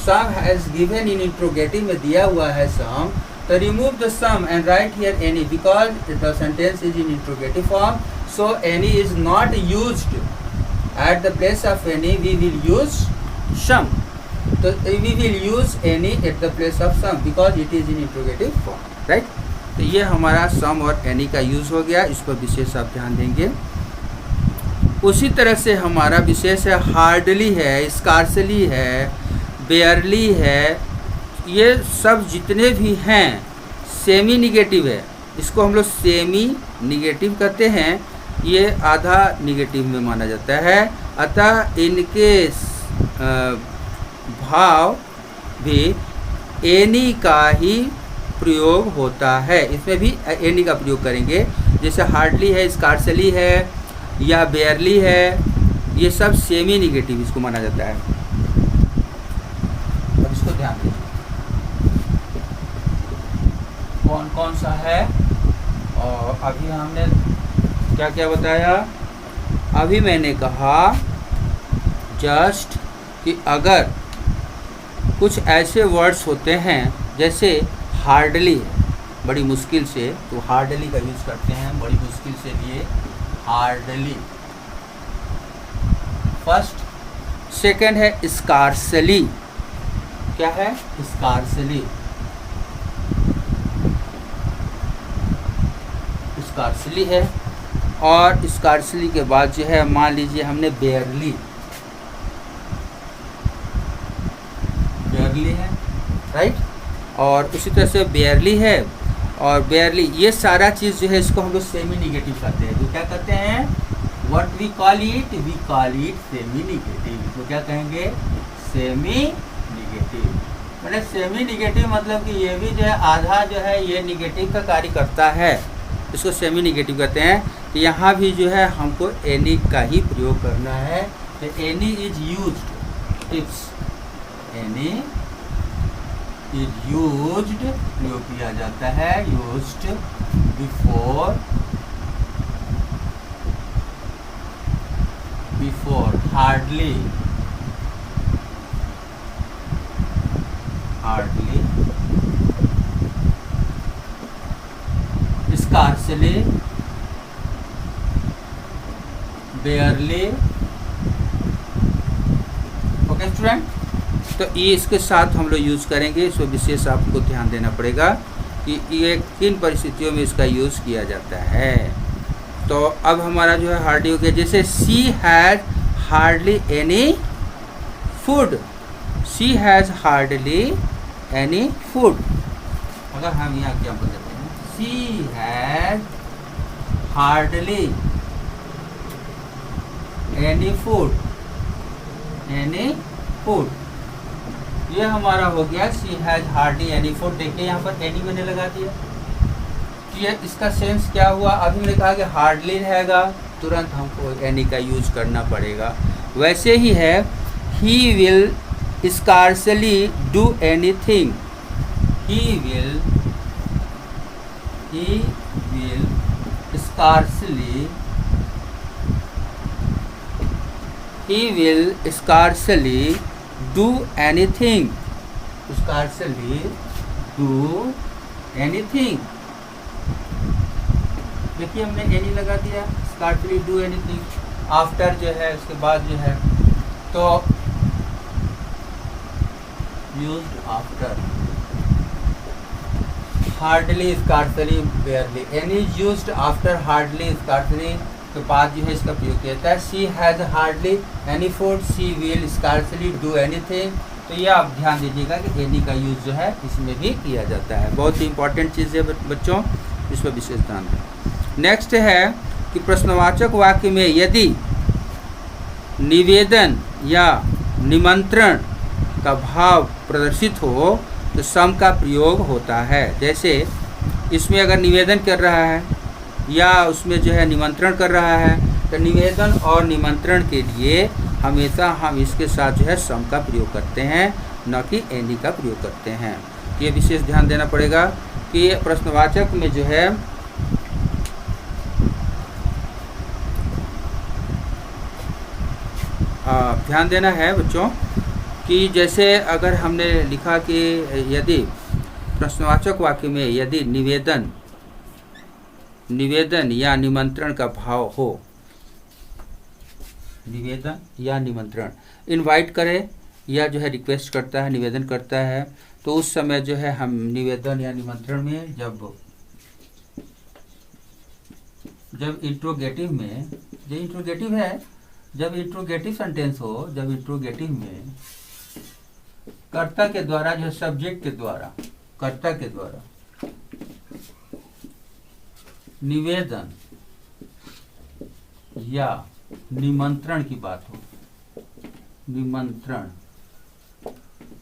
[SPEAKER 1] some has given in interrogative में दिया हुआ है सम, तो remove the sum and write here any because the sentence is in interrogative form, so any is not used at the place of any, we will use sum. So we will use any at the place of sum because it is in interrogative form, right? तो ये हमारा सम और any का use हो गया, इस पर विशेष आप ध्यान देंगे। उसी तरह से हमारा विशेष है हार्डली है, स्कार्सली है, बेयरली है, ये सब जितने भी हैं सेमी निगेटिव है, इसको हम लोग सेमी निगेटिव कहते हैं, ये आधा निगेटिव में माना जाता है। अतः इनके भाव भी एनी का ही प्रयोग होता है, इसमें भी एनी का प्रयोग करेंगे। जैसे हार्डली है, स्कार्सली है या बेयरली है, ये सब सेमी निगेटिव इसको माना जाता है। अब इसको ध्यान दीजिए कौन कौन सा है। और अभी हमने क्या क्या बताया, अभी मैंने कहा जस्ट कि अगर कुछ ऐसे वर्ड्स होते हैं जैसे हार्डली, बड़ी मुश्किल से, तो हार्डली का यूज़ करते हैं, बड़ी मुश्किल से लिए हार्डली फर्स्ट। सेकंड है स्कार्सली, क्या है स्कार्सली, स्कार्सली है। और स्कार्सली के बाद जो है मान लीजिए हमने बेयरली, बेयरली है, राइट। और उसी तरह से बेयरली है और बेयरली, ये सारा चीज़ जो है इसको हम लोग सेमी निगेटिव कहते हैं। तो क्या कहते हैं, what we call it semi negative. तो क्या कहेंगे, सेमी निगेटिव। मतलब सेमी निगेटिव मतलब कि ये भी जो है आधा जो है ये निगेटिव का कार्य करता है, इसको सेमी निगेटिव कहते हैं। तो यहाँ भी जो है हमको एनी का ही प्रयोग करना है। तो any is used, it's any is used प्रयोग किया जाता है, used before hardly, scarcely, बेयरली। Okay student, तो ये इसके साथ हम लोग यूज़ करेंगे। इसको विशेष आपको ध्यान देना पड़ेगा कि ये किन परिस्थितियों में इसका यूज़ किया जाता है। तो अब हमारा जो है हार्डली हो गया। जैसे she has hardly any food, she has hardly any food. अगर हम यहाँ क्या बोल देते हैं, she has hardly any food, any food, ये हमारा हो गया she has hardly any food. देखिए यहाँ पर एनी मैंने लगा दिया, तो ये इसका सेंस क्या हुआ, अभी मैंने कहा कि हार्डली रहेगा, तुरंत हमको एनी का यूज करना पड़ेगा। वैसे ही है, he will scarcely do anything, he will scarcely do anything, scarcely do anything। देखिए हमने एनी लगा दिया, scarcely do anything, आफ्टर जो है उसके बाद जो है, तो used after, hardly, scarcely, बेयरली। Any is used after hardly, scarcely के बाद जो है इसका प्रयोग किया जाता है। She has hardly any food, she will scarcely do anything. तो ये आप ध्यान दीजिएगा कि एनी का यूज़ जो है इसमें भी किया जाता है। बहुत ही इंपॉर्टेंट चीज़ है बच्चों, इस पर विशेष ध्यान दें। नेक्स्ट है कि प्रश्नवाचक वाक्य में यदि निवेदन या निमंत्रण का भाव प्रदर्शित हो तो सम का प्रयोग होता है। जैसे इसमें अगर निवेदन कर रहा है या उसमें जो है निमंत्रण कर रहा है, तो निवेदन और निमंत्रण के लिए हमेशा हम इसके साथ जो है सम का प्रयोग करते हैं, न कि एनी का प्रयोग करते हैं। ये विशेष ध्यान देना पड़ेगा कि प्रश्नवाचक में जो है ध्यान देना है बच्चों कि जैसे अगर हमने लिखा कि यदि प्रश्नवाचक वाक्य में यदि निवेदन या निमंत्रण का भाव हो, निवेदन या निमंत्रण, इनवाइट करे या जो है रिक्वेस्ट करता है, निवेदन करता है, तो उस समय जो है हम निवेदन या निमंत्रण में जब इंट्रोगेटिव में, जो इंट्रोगेटिव है, जब इंट्रोगेटिव सेंटेंस हो, जब इंट्रोगेटिव में कर्ता के द्वारा जो सब्जेक्ट के द्वारा, कर्ता के द्वारा निवेदन या निमंत्रण की बात हो,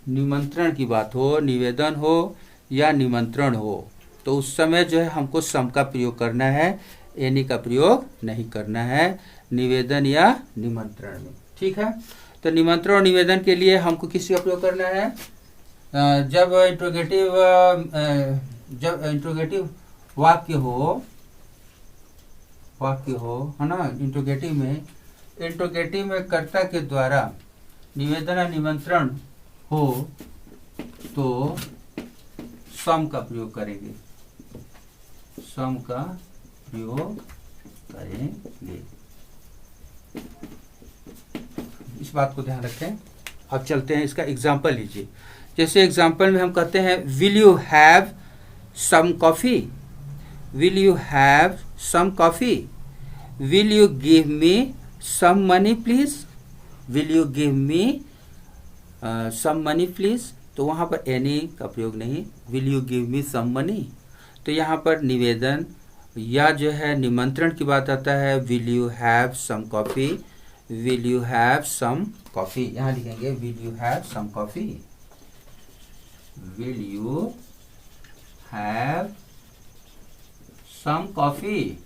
[SPEAKER 1] निमंत्रण की बात हो, निवेदन हो या निमंत्रण हो, तो उस समय जो है हमको सम का प्रयोग करना है। एनी का प्रयोग नहीं करना है निवेदन या निमंत्रण में। ठीक है, तो निमंत्रण और निवेदन के लिए हमको किसका प्रयोग करना है? जब इंट्रोगेटिव वाक्य हो है ना, इंट्रोगेटिव में कर्ता के द्वारा निवेदन या निमंत्रण हो तो सम का प्रयोग करेंगे, इस बात को ध्यान रखें। अब चलते हैं, इसका एग्जाम्पल लीजिए। जैसे एग्जाम्पल में हम कहते हैं will you have some coffee, will you have some coffee, will you give me some money please, will you give me some money please. तो वहाँ पर एनी का प्रयोग नहीं, will you give me some money. तो यहाँ पर निवेदन या जो है निमंत्रण की बात आता है, will you have some coffee, will you have some coffee. यहाँ लिखेंगे will you have some coffee, will you have some coffee.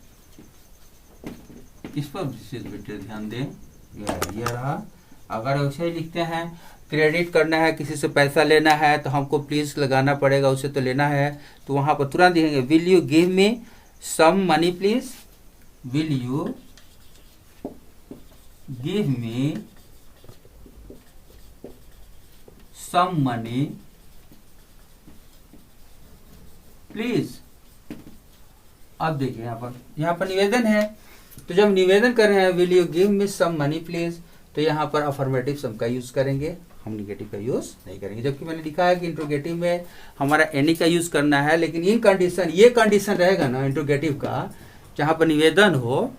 [SPEAKER 1] इस पर विशेष बेटे ध्यान दें, यह रहा। अगर वैसे ही लिखते हैं क्रेडिट करना है, किसी से पैसा लेना है तो हमको प्लीज लगाना पड़ेगा, उसे तो लेना है, तो वहां पर तुरंत लिखेंगे will you give me some money please, will you give me some money please. अब देखिए यहाँ पर निवेदन है, तो जब निवेदन कर रहे हैं will you give me some money please, तो यहाँ पर अफर्मेटिव सम का यूज करेंगे, हम निगेटिव का यूज नहीं करेंगे। जबकि मैंने लिखा है कि इंट्रोगेटिव में हमारा एनी का यूज करना है, लेकिन इन कंडीशन, ये कंडीशन रहेगा ना इंट्रोगेटिव का, जहाँ पर निवेदन हो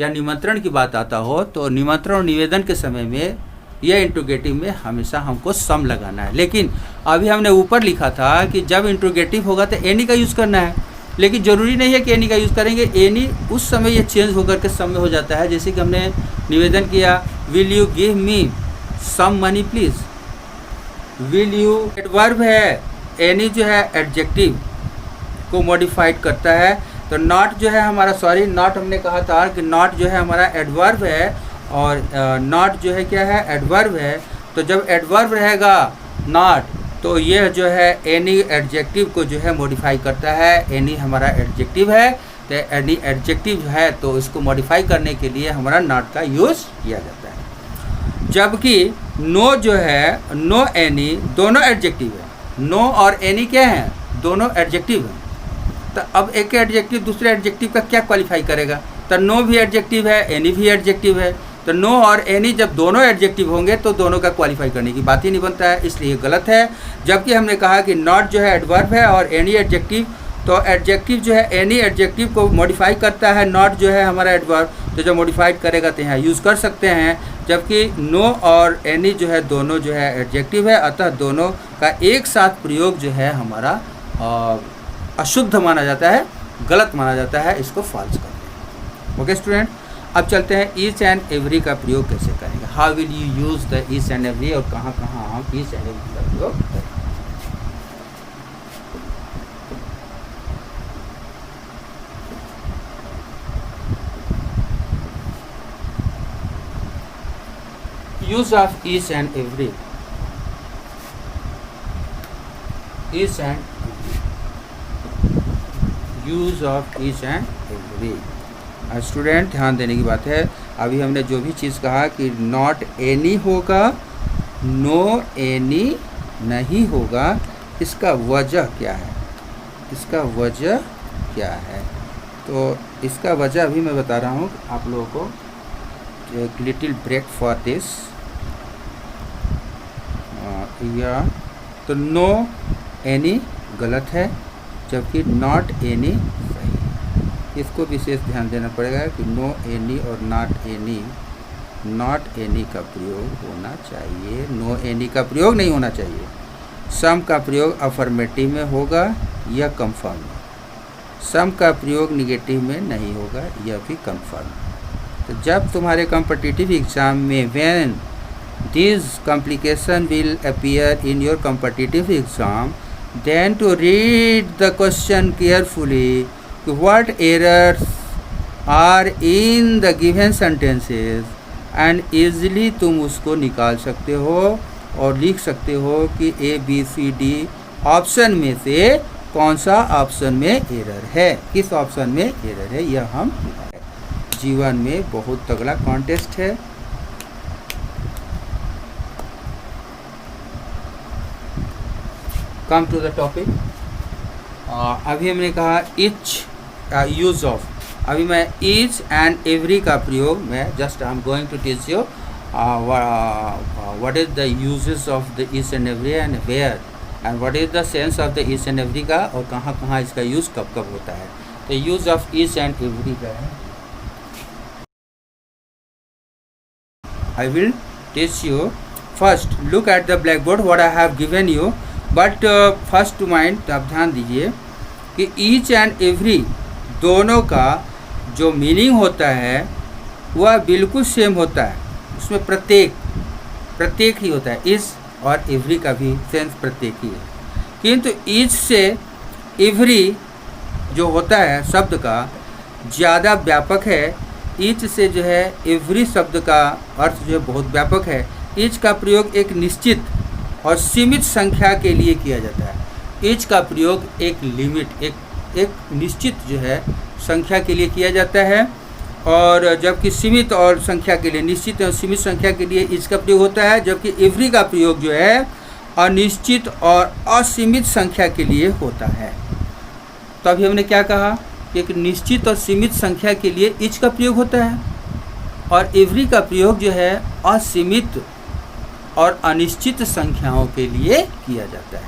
[SPEAKER 1] या निमंत्रण की बात आता हो, तो निमंत्रण और निवेदन के समय में यह इंट्रोगेटिव में हमेशा हमको सम लगाना है। लेकिन अभी हमने ऊपर लिखा था कि जब इंट्रोगेटिव होगा तो एनी का यूज करना है, लेकिन जरूरी नहीं है कि एनी का यूज करेंगे। एनी उस समय ये चेंज होकर के सम में हो जाता है। जैसे कि हमने निवेदन किया will you give me some money please, will you adverb है, एनी जो है एडजेक्टिव को मॉडिफाइड करता है। तो नॉट जो है हमारा, सॉरी नॉट हमने कहा था कि नॉट जो है हमारा एडवर्ब है, और नॉट जो है क्या है, एडवर्ब है। तो जब एडवर्ब रहेगा नॉट, तो यह जो है एनी एडजेक्टिव को जो है मॉडिफाई करता है। एनी हमारा एडजेक्टिव है, तो एनी एडजेक्टिव है तो इसको मॉडिफाई करने के लिए हमारा नॉट का यूज किया जाता है। जबकि नो जो है, नो एनी दोनों एडजेक्टिव है, नो और एनी क्या है, दोनों एडजेक्टिव है। तो अब एक एडजेक्टिव दूसरे एडजेक्टिव का क्या क्वालिफाई करेगा? तो नो भी एडजेक्टिव है, एनी भी एडजेक्टिव है, तो नो और एनी जब दोनों एडजेक्टिव होंगे तो दोनों का क्वालिफाई करने की बात ही नहीं बनता है, इसलिए गलत है। जबकि हमने कहा कि नॉट जो है एडवर्ब है और एनी एडजेक्टिव, तो एडजेक्टिव जो है एनी एडजेक्टिव को मॉडिफाई करता है, नॉट जो है हमारा एडवर्ब, तो जब मॉडिफाइड करेगा तो यहाँ यूज़ कर सकते हैं। जबकि नो और एनी जो है दोनों जो है एडजेक्टिव है, अतः दोनों का एक साथ प्रयोग जो है हमारा अशुद्ध माना जाता है, गलत माना जाता है, इसको फॉल्स करते हैं। ओके स्टूडेंट, अब चलते हैं ईच एंड एवरी का प्रयोग कैसे करेंगे। How will you use the each and every, और कहाँ कहाँ हम ईच एंड एवरी का प्रयोग करेंगे। Use of each and every, each and use of each and every. Student ध्यान देने की बात है, अभी हमने जो भी चीज़ कहा कि नॉट एनी होगा, नो एनी नहीं होगा, इसका वजह क्या है, इसका वजह क्या है? तो इसका वजह अभी मैं बता रहा हूँ आप लोगों को। एक लिटिल ब्रेक फॉर दिस, या तो नो एनी गलत है, जबकि नॉट एनी सही है। इसको विशेष ध्यान देना पड़ेगा कि नो एनी और नॉट एनी का प्रयोग होना चाहिए, नो एनी का प्रयोग नहीं होना चाहिए। सम का प्रयोग अफर्मेटिव में होगा या कंफर्म में, सम का प्रयोग निगेटिव में नहीं होगा, यह भी कंफर्म। तो जब तुम्हारे कॉम्पिटिटिव एग्जाम में when this complication will appear in your competitive exam, then to read the question carefully, what errors are in the given sentences and easily तुम उसको निकाल सकते हो और लिख सकते हो कि ABCD ऑप्शन में से कौन सा ऑप्शन में एरर है, किस ऑप्शन में एरर है, यह हम जीवन में बहुत तगड़ा कॉन्टेस्ट है। Come to the topic. अभी हमने कहा इच यूज ऑफ, अभी मैं ईच एंड एवरी का प्रयोग मैं just I am going to teach you what is the uses of the each and every and where and what is the sense of the each and every का, और कहाँ कहाँ इसका use कब कब होता है। तो use of each and every का है, I will teach you. First look at the black board what I have given you, but first to mind आप ध्यान दीजिए कि ईच एंड एवरी दोनों का जो मीनिंग होता है वह बिल्कुल सेम होता है, उसमें प्रत्येक ही होता है। इस और एवरी का भी सेंस प्रत्येक ही है, किंतु ईच से एवरी जो होता है शब्द का ज़्यादा व्यापक है। ईच से जो है एवरी शब्द का अर्थ जो है बहुत व्यापक है। ईच का प्रयोग एक निश्चित और सीमित संख्या के लिए किया जाता है। ईच का प्रयोग एक लिमिट, एक निश्चित जो है संख्या के लिए किया जाता है, और जबकि सीमित और संख्या के लिए, निश्चित और सीमित संख्या के लिए ईच का प्रयोग होता है, जबकि एवरी का प्रयोग जो है अनिश्चित और असीमित संख्या के लिए होता है। तो अभी हमने क्या कहा कि एक निश्चित और सीमित संख्या के लिए ईच का प्रयोग होता है, और एवरी का प्रयोग जो है असीमित और अनिश्चित संख्याओं के लिए किया जाता है।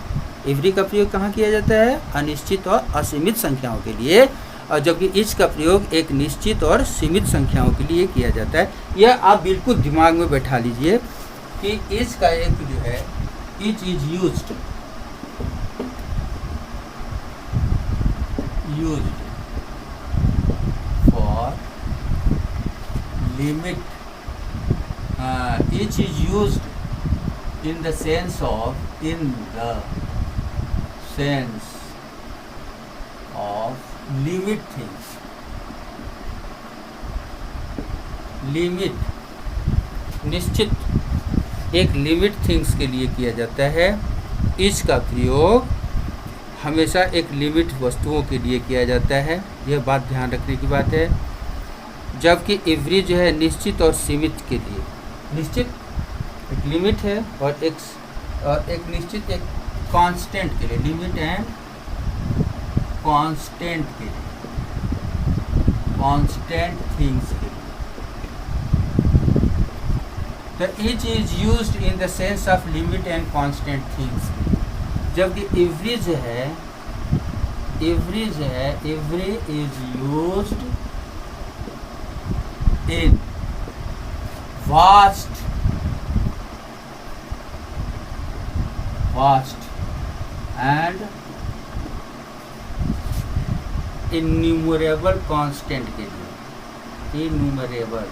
[SPEAKER 1] एवरी का प्रयोग कहाँ किया जाता है? अनिश्चित और असीमित संख्याओं के लिए, और जबकि ईच का प्रयोग एक निश्चित और सीमित संख्याओं के लिए किया जाता है। यह आप बिल्कुल दिमाग में बैठा लीजिए कि ईच का एक जो है each is used for limit, each is used in the sense of limit things। Limit निश्चित एक लिमिट थिंग्स के लिए किया जाता है। इस का प्रयोग हमेशा एक लिमिट वस्तुओं के लिए किया जाता है, यह बात ध्यान रखने की बात है। जबकि एवरी जो है निश्चित और सीमित के लिए, निश्चित एक लिमिट है और एक निश्चित एक कांस्टेंट के लिए, लिमिट एंड कांस्टेंट के लिए, कांस्टेंट थिंग्स के लिए। तो each is used in the sense of limit and constant things, जबकि एवरी जो है every is used in vast and innumerable constant के लिए, innumerable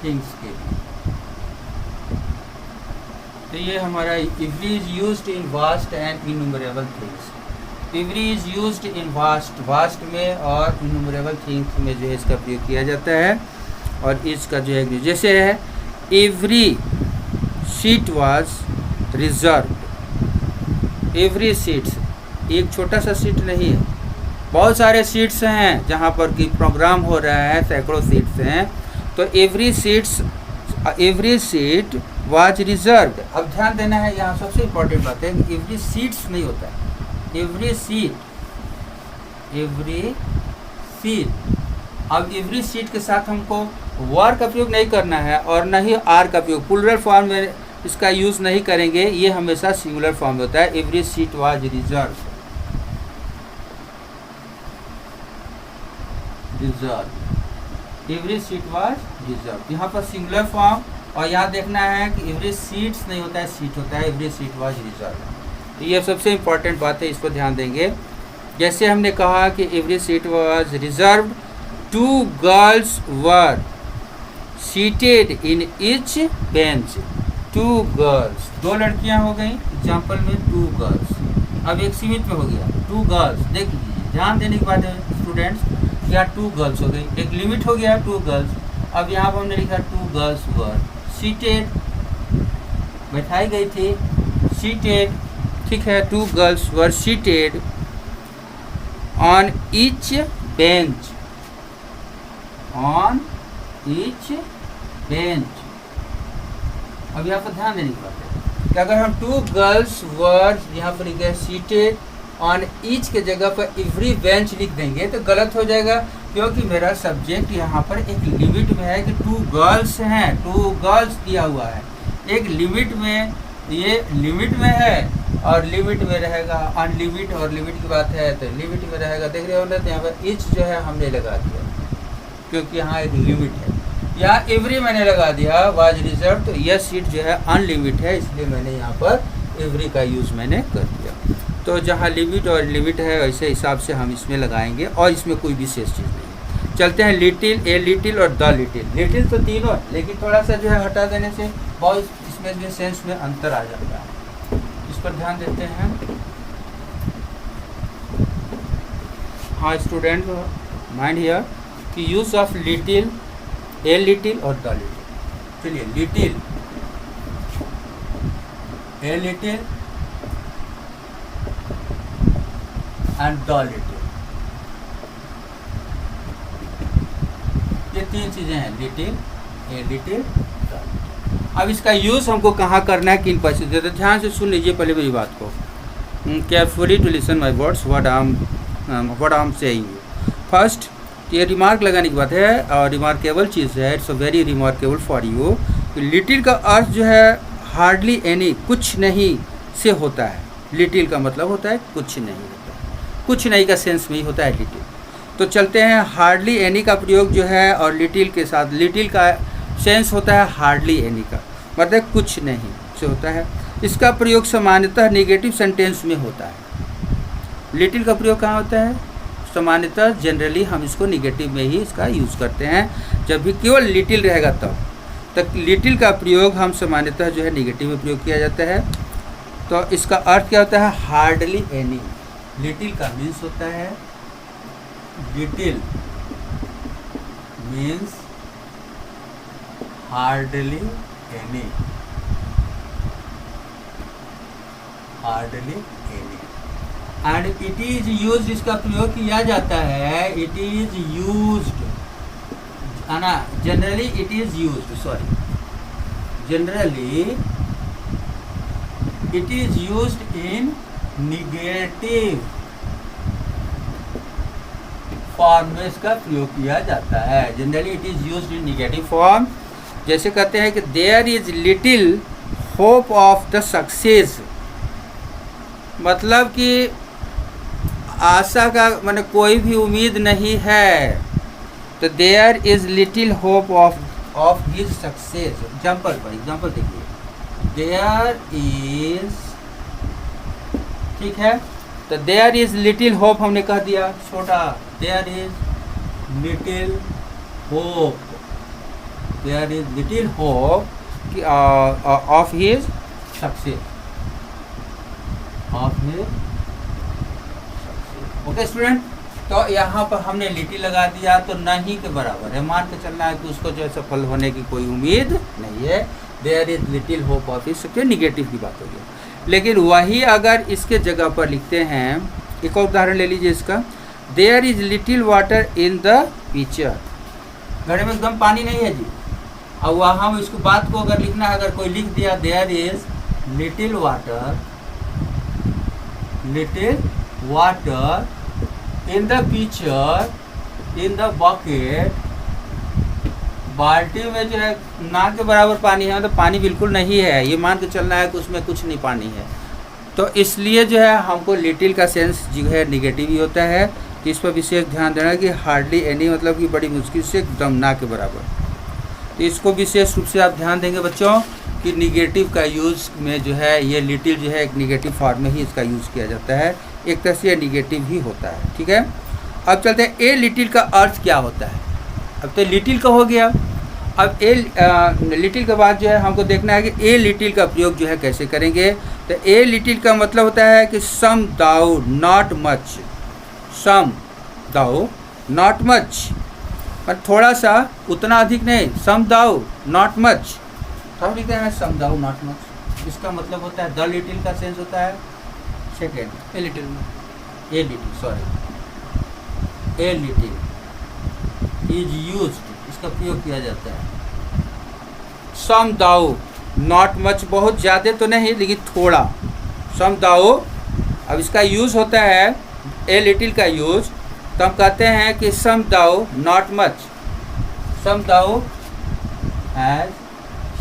[SPEAKER 1] things के लिए। तो ये हमारा every is used in vast and innumerable things। Every is used in vast में और इन्यूमरेबल थिंग्स में जो है इसका प्रयोग किया जाता है। और इसका जो है जैसे है every seat was reserved, every seats एक छोटा सा सीट नहीं है, बहुत सारे सीट्स हैं जहाँ पर कि प्रोग्राम हो रहा है, सैकड़ों सीट्स हैं। तो एवरी सीट वाज रिजर्व्ड। अब ध्यान देना है, यहाँ सबसे इम्पोर्टेंट बात है कि एवरी सीट्स नहीं होता है, एवरी सीट। अब एवरी सीट के साथ हमको वर का प्रयोग नहीं करना है और न ही आर का प्रयोग, प्लूरल फॉर्म में इसका यूज़ नहीं करेंगे, ये हमेशा सिंगुलर फॉर्म में होता है। Every seat was reserve, every seat was reserve, यहाँ पर सिंगुलर फॉर्म। और यहाँ देखना है कि एवरी सीट्स नहीं होता है, सीट होता है, एवरी सीट वाज रिजर्व। ये सबसे इम्पॉर्टेंट बात है, इस पर ध्यान देंगे। जैसे हमने कहा कि every seat was reserved, 2 girls were seated in each bench. 2 girls, 2 लड़कियां हो गई एग्जाम्पल में 2 गर्ल्स। अब एक सीमित में हो गया 2 गर्ल्स, देख लीजिए ध्यान देने की बात है स्टूडेंट्स, यहाँ 2 गर्ल्स हो गई, एक लिमिट हो गया 2 गर्ल्स। अब यहाँ पर हमने लिखा 2 गर्ल्स वर सीटेड, बैठाई गई थी, सीटेड, ठीक है। 2 girls were seated on each bench, on each bench. अब यहाँ पर ध्यान देने की बात है कि अगर हम 2 गर्ल्स वर यहाँ पर लिखे सीटेड ऑन ईच के जगह पर एवरी बेंच लिख देंगे तो गलत हो जाएगा, क्योंकि मेरा सब्जेक्ट यहाँ पर एक लिमिट में है कि 2 गर्ल्स हैं, 2 गर्ल्स दिया हुआ है, एक लिमिट में, ये लिमिट में है और लिमिट में रहेगा, अनलिमिट और लिमिट की बात है तो लिमिट में रहेगा। देख रहे हो ना, तो यहाँ पर ईच जो है हमने लगा दिया क्योंकि यहाँ एक लिमिट है। यहाँ एवरी मैंने लगा दिया वाज रिजर्व, तो यह सीट जो है अनलिमिट है, इसलिए मैंने यहाँ पर एवरी का यूज़ मैंने कर दिया। तो जहाँ लिमिट और लिमिट है वैसे हिसाब से हम इसमें लगाएंगे और इसमें कोई विशेष चीज़ नहीं। चलते हैं लिटिल, ए लिटिल और द लिटिल। लिटिल तो तीनों, लेकिन थोड़ा सा जो है हटा देने से बहुत इसमें जो सेंस में अंतर आ जाता है, इस पर ध्यान देते हैं। हाँ स्टूडेंट माइंड हियर कि use of little, a little और द लिटिल। चलिए little, a little and the little, ये 3 चीजें हैं, little, a little, the little. अब इसका यूज हमको कहाँ करना है, किन परिस्थितियों, तो ध्यान से सुन लीजिए पहले मेरी बात को, carefully to listen my words what I am saying you. First, ये रिमार्क लगाने की बात है और रिमार्केबल चीज़ है, it's a very remarkable for you. Little का अर्थ जो है हार्डली एनी, कुछ नहीं से होता है। लिटिल का मतलब होता है कुछ नहीं होता है, कुछ नहीं का सेंस में ही होता है लिटिल। तो चलते हैं, हार्डली एनी का प्रयोग जो है और लिटिल के साथ, लिटिल का सेंस होता है हार्डली एनी का, मतलब कुछ नहीं से होता है। इसका प्रयोग सामान्यतः नेगेटिव सेंटेंस में होता है। लिटिल का प्रयोग कहाँ होता है, सामान्यतः जनरली हम इसको निगेटिव में ही इसका यूज़ करते हैं, जब भी केवल लिटिल रहेगा तब लिटिल का प्रयोग हम सामान्यतः जो है निगेटिव में प्रयोग किया जाता है। तो इसका अर्थ क्या होता है, हार्डली एनी। लिटिल का मीन्स होता है, little means hardly any, hardly any. And it is use, इसका प्रयोग किया जाता है, इट इज यूज्ड, है ना, generally it is used, sorry, generally it is used in negative form में इसका प्रयोग किया जाता है। Generally it is used in negative form. जैसे कहते हैं कि there is little hope of the success, मतलब कि आशा का माने कोई भी उम्मीद नहीं है, तो there is little hope of his success. Example पर एग्जाम्पल देखिए, देयर इज, ठीक है, तो देयर इज लिटिल होप हमने कह दिया छोटा, there is little hope, there is little hope of his success, of his. Okay student, तो यहाँ पर हमने लिटिल लगा दिया तो नहीं के बराबर है, मान के चलना है कि उसको जो है सफल होने की कोई उम्मीद नहीं है। There is little hope of his success, negative की बात होगी। लेकिन वही अगर इसके जगह पर लिखते हैं, एक और उदाहरण ले लीजिए इसका, there is little water in the picture, घड़े में एकदम पानी नहीं है जी, और वहाँ इसको बात को अगर लिखना है, अगर कोई लिख दिया there is little water, little water in the picture, in the bucket, बाल्टी में जो है ना के बराबर पानी है, मतलब पानी बिल्कुल नहीं है, ये मान के चलना है कि उसमें कुछ नहीं पानी है। तो इसलिए जो है हमको लिटिल का सेंस जो है निगेटिव ही होता है, तो इस पर विशेष ध्यान देना कि हार्डली एनी मतलब कि बड़ी मुश्किल से एकदम ना के बराबर। तो इसको विशेष रूप से आप ध्यान देंगे बच्चों कि निगेटिव का यूज़ में जो है ये लिटिल जो है एक निगेटिव फॉर्म में ही इसका यूज़ किया जाता है, एक तरह से निगेटिव ही होता है। ठीक है, अब चलते हैं ए लिटिल का अर्थ क्या होता है। अब तो लिटिल का हो गया, अब ए लिटिल के बाद जो है हमको देखना है कि ए लिटिल का प्रयोग जो है कैसे करेंगे। तो ए लिटिल का मतलब होता है कि some though not much, some though not much, पर थोड़ा सा, उतना अधिक नहीं। सम दाउ नॉट मच, हम लिखते हैं सम दाउ नॉट मच। इसका मतलब होता है द लिटिल का सेंस होता है सेकेंड
[SPEAKER 2] ए लिटिल में,
[SPEAKER 1] a little, sorry, a little is used, इसका प्रयोग किया जाता है। सम दाउ नॉट मच, बहुत ज़्यादा तो नहीं लेकिन थोड़ा, सम दाउ। अब इसका यूज़ होता है ए लिटिल का यूज, तो हम कहते हैं कि some though not much, some though as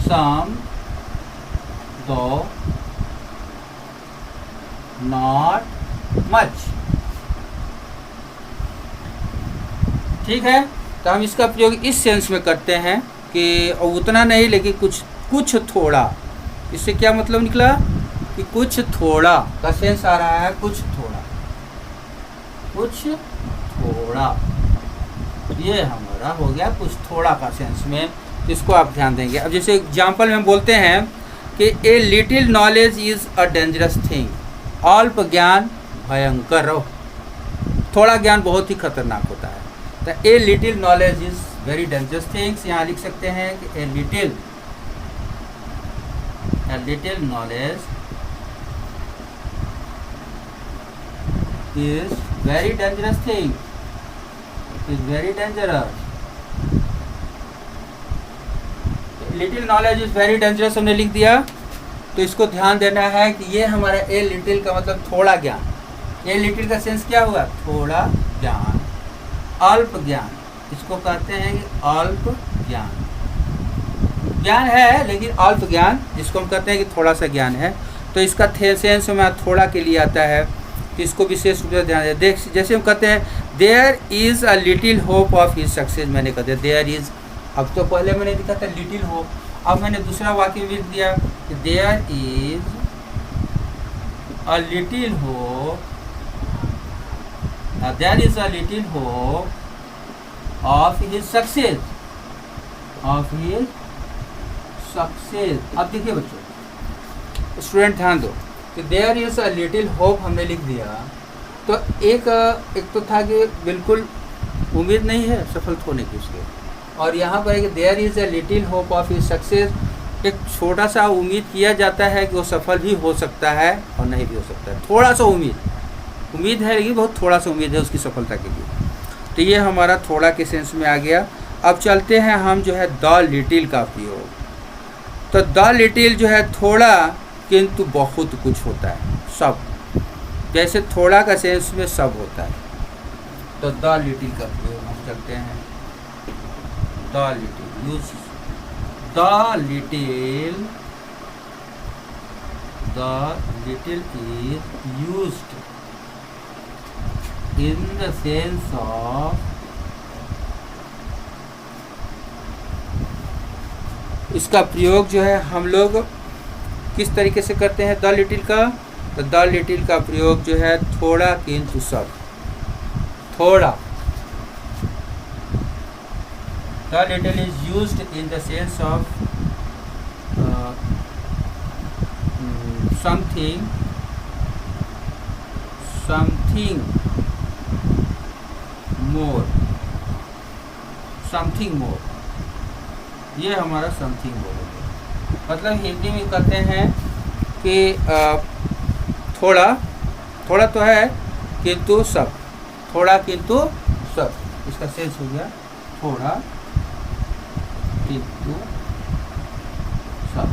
[SPEAKER 1] some though not much. ठीक है, तो हम इसका प्रयोग इस सेंस में करते हैं कि उतना नहीं लेकिन कुछ थोड़ा। इससे क्या मतलब निकला कि कुछ थोड़ा का सेंस आ रहा है, कुछ थोड़ा, कुछ थोड़ा, ये हमारा हो गया कुछ थोड़ा का सेंस में। इसको आप ध्यान देंगे। अब जैसे एग्जाम्पल में हम बोलते हैं कि a little knowledge is a dangerous thing, अल्प ज्ञान भयंकर हो, थोड़ा ज्ञान बहुत ही खतरनाक होता है। तो a little knowledge is very dangerous things, यहाँ लिख सकते हैं कि a little knowledge is very dangerous thing, is very dangerous. Little knowledge is very dangerous हमने लिख दिया। तो इसको ध्यान देना है कि ये हमारा ए लिटिल का मतलब थोड़ा ज्ञान। ए लिटिल का सेंस क्या हुआ, थोड़ा ज्ञान, अल्प ज्ञान, इसको कहते हैं कि अल्प ज्ञान। ज्ञान है लेकिन अल्प ज्ञान, जिसको हम कहते हैं कि थोड़ा सा ज्ञान है। तो इसका सेंस में थोड़ा के लिए आता है, तो इसको विशेष रूप से ध्यान दें। देख, जैसे हम कहते हैं there is a little hope of his success, मैंने कहते हैं देयर इज़, अब तो पहले मैंने लिखा था लिटिल होप, अब मैंने दूसरा वाक्य लिख दिया कि there is a little hope, there is a little hope of his success, of his success. अब देखिए बच्चों, स्टूडेंट ध्यान दो कि there is a little hope हमने लिख दिया, तो एक तो था कि बिल्कुल उम्मीद नहीं है सफल होने की उसके, और यहाँ पर एक there is a little hope of his success, एक छोटा सा उम्मीद किया जाता है कि वो सफल भी हो सकता है और नहीं भी हो सकता है। थोड़ा सा उम्मीद है लेकिन बहुत थोड़ा सा उम्मीद है उसकी सफलता के लिए। तो ये हमारा थोड़ा के सेंस में आ गया। अब चलते हैं हम जो है द लिटिल का प्रयोग। तो द लिटिल जो है थोड़ा किंतु बहुत कुछ होता है, सब, जैसे थोड़ा का सेंस में सब होता है। तो द लिटिल का प्रयोग हम करते हैं, the little, use the little is used in the sense of, इसका प्रयोग जो है हम लोग किस तरीके से करते हैं द लिटिल का। तो द लिटिल का प्रयोग जो है थोड़ा किंतु सब, थोड़ा, the little is used in the sense of something more, something more, ये हमारा समथिंग more हो गया। मतलब हिंदी में कहते हैं कि थोड़ा तो है किंतु सब, थोड़ा किंतु सब, इसका सेंस हो गया थोड़ा किंतु सब,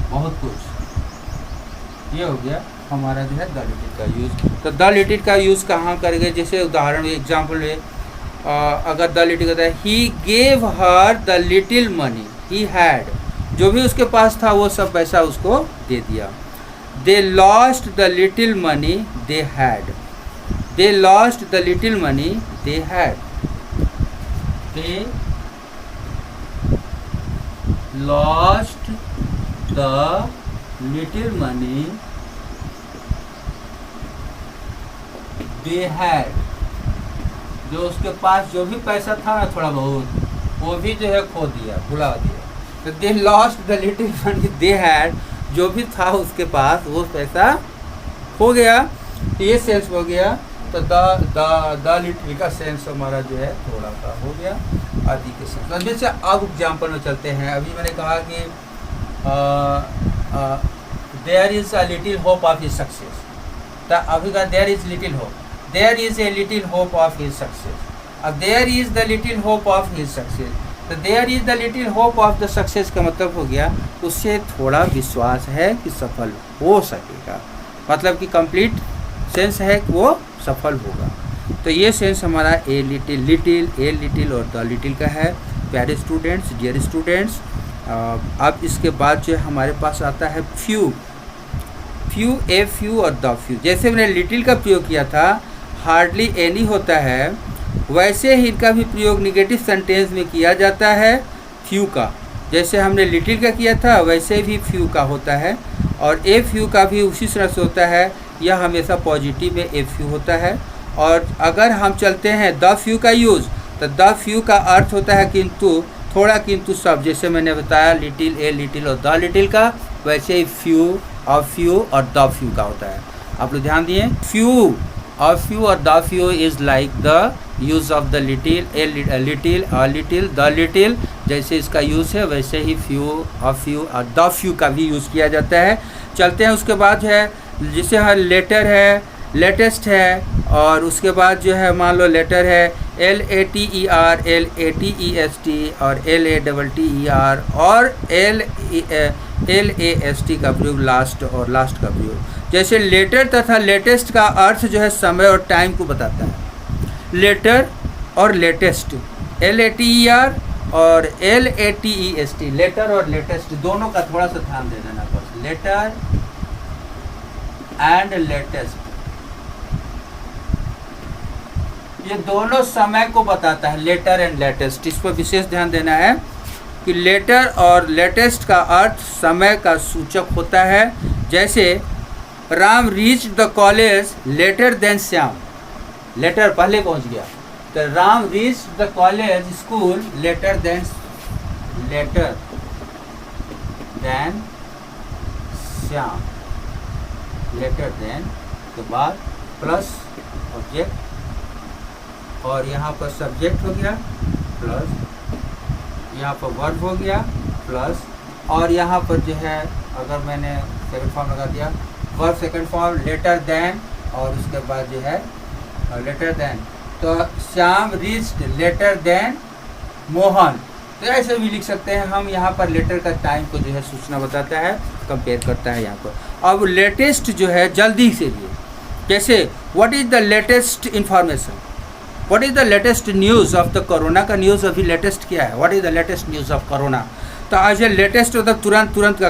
[SPEAKER 1] बहुत कुछ। ये हो गया हमारा जो है द लिटिल का यूज़। तो द लिटिल का यूज़ कहाँ करेंगे, जैसे उदाहरण एग्जाम्पल में अगर द लिटिल कहता है he gave her the little money he had, जो भी उसके पास था वो सब पैसा उसको दे दिया। They lost the little money they had, they lost the little money they had, they lost the little money they had, जो उसके पास जो भी पैसा था ना थोड़ा बहुत, वो भी जो है खो दिया, भुला दिया। तो they lost the little money they had, जो भी था उसके पास वो पैसा खो गया। तो ये सेंस हो गया। तो द लिटिल का सेंस हमारा जो है थोड़ा सा हो गया, आदि के सेंस। तो जैसे अब एग्जाम्पल में चलते हैं। अभी मैंने कहा कि there is a little hope of his success. तो अभी का there is little hope, there is a little hope of his success. अब there is the little hope of his success, तो there is the little hope of the success का मतलब हो गया उससे थोड़ा विश्वास है कि सफल हो सकेगा, मतलब कि कंप्लीट सेंस है कि वो सफल होगा। तो ये सेंस हमारा ए लिटिल और द लिटिल का है। प्यारे स्टूडेंट्स, डियर स्टूडेंट्स, अब इसके बाद जो हमारे पास आता है फ्यू और द फ्यू। जैसे मैंने लिटिल का प्रयोग किया था, हार्डली एनी होता है, वैसे ही इनका भी प्रयोग निगेटिव सेंटेंस में किया जाता है फ्यू का। जैसे हमने लिटिल का किया था वैसे भी फ्यू का होता है, और ए फ्यू का भी उसी तरह से होता है। यह हमेशा पॉजिटिव में ए फ्यू होता है। और अगर हम चलते हैं द फ्यू का यूज़, तो द फ्यू का अर्थ होता है किंतु, थोड़ा किंतु सब। जैसे मैंने बताया लिटिल, ए लिटिल और द लिटिल का, वैसे ही फ्यू और द फ्यू का होता है। आप लोग ध्यान दिए, फ्यू और the few is like the use of the little, a little the little. जैसे इसका यूज़ है वैसे ही फ्यू और द फ्यू का भी यूज़ किया जाता है। चलते हैं उसके बाद है, जैसे हर लेटर है, लेटेस्ट है, और उसके बाद जो है मान लो लेटर है LATER, LATEST और LATTER और LAST का प्रयोग लास्ट और लास्ट का प्रयोग। जैसे लेटर तथा लेटेस्ट का अर्थ जो है समय और टाइम को बताता है। लेटर और लेटेस्ट, LATER और LATEST, लेटर और लेटेस्ट दोनों का थोड़ा सा ध्यान दे देना बस। लेटर एंड लेटेस्ट, ये दोनों समय को बताता है, लेटर एंड लेटेस्ट। इस पर विशेष ध्यान देना है कि लेटर और लेटेस्ट का अर्थ समय का सूचक होता है। जैसे Ram reach the college later than Shyam, later पहले पहुंच गया, तो Ram reach the college school later than Shyam, later than के बाद प्लस ऑब्जेक्ट, और यहाँ पर सब्जेक्ट हो गया प्लस, यहाँ पर वर्ब हो गया प्लस, और यहाँ पर जो है अगर मैंने सेकंड फॉर्म लगा दिया, verb second form later than, और उसके बाद जो है लेटर देन, तो Shyam reached later than Mohan. तो ऐसे भी लिख सकते हैं हम। यहाँ पर लेटर का टाइम को जो है सूचना बताता है, कंपेयर करता है यहाँ पर। अब लेटेस्ट जो है जल्दी से लिए, जैसे what is the latest information, what is the latest news of the corona का न्यूज़ अभी लेटेस्ट क्या है, what is the latest news of corona. तो आज ये लेटेस्ट मतलब तुरंत का,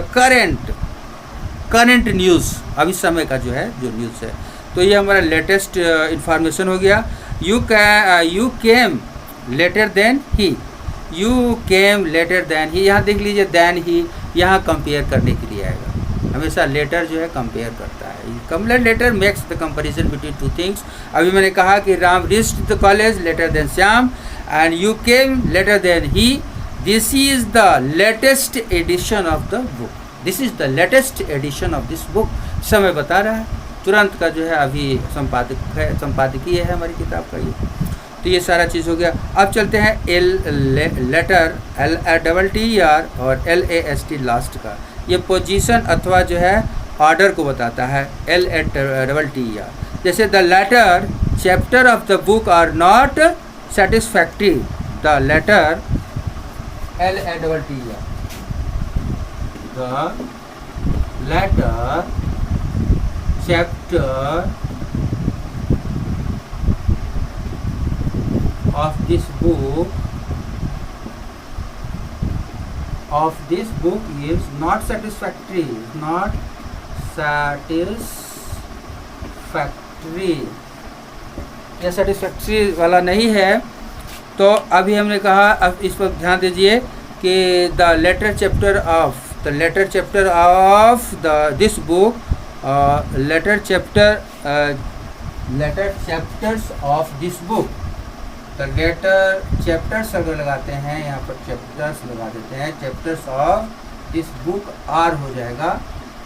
[SPEAKER 1] करंट न्यूज़, अभी समय का जो है जो न्यूज़ है। तो ये हमारा लेटेस्ट इंफॉर्मेशन हो गया। You came later than he, you came later than he, यहाँ देख लीजिए देन ही, यहाँ कंपेयर करने के लिए आएगा। हमेशा लेटर जो है कंपेयर करता है। Complaint later makes the comparison between two things. अभी मैंने कहा कि Ram reached the college later than Shyam, and you came later than he. This is the latest edition of the book, this is the latest edition of this book. समय बता रहा है, तुरंत का जो है अभी संपादकीय है हमारी किताब का ये। तो ये सारा चीज़ हो गया। अब चलते हैं लेटर, LATTER और LAST लास्ट का। ये पोजीशन अथवा जो है ऑर्डर को बताता है, LATTER। जैसे the latter chapter of the book are not satisfactory, the latter LATTER, the latter chapter of this book is not satisfactory, not satisfactory, यह satisfactory वाला नहीं है। तो अभी हमने कहा, अब इस पर ध्यान दीजिए कि the latter chapter of this book, latter chapters of this book, the तो लेटर चैप्टर्स अगर लगाते हैं, यहाँ पर चैप्टर्स लगा देते हैं, chapters of this book are हो जाएगा,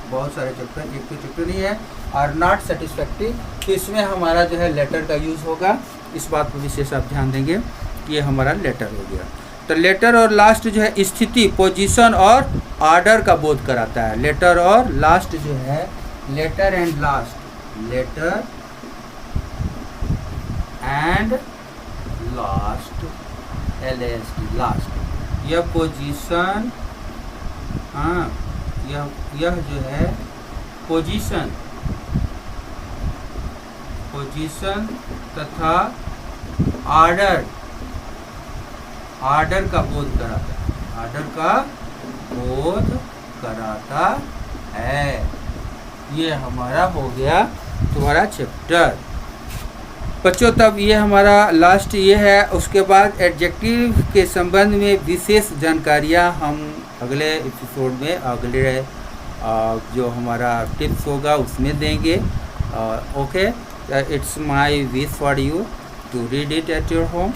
[SPEAKER 1] बहुत सारे चैप्टर, एक तो चैप्टर नहीं है, आर नॉट सेटिस्फैक्ट्री, तो इसमें हमारा जो है लेटर का यूज़ होगा। इस बात पर विशेष आप ध्यान देंगे कि ये हमारा लेटर हो गया। तो लेटर और लास्ट जो है स्थिति, पोजीशन और ऑर्डर का बोध कराता है। लेटर और लास्ट जो है, latter and last, latter and last, LAST, last, यह पोजीशन, हाँ यह जो है पोजीशन तथा ऑर्डर का बोध कराता है, ऑर्डर का बोध कराता है। ये हमारा हो गया तुम्हारा चैप्टर बच्चों। तब ये हमारा लास्ट ये है। उसके बाद एडजेक्टिव के संबंध में विशेष जानकारियाँ हम अगले एपिसोड में, अगले जो हमारा टिप्स होगा उसमें देंगे। Okay, it's my wish for you to read it at your home.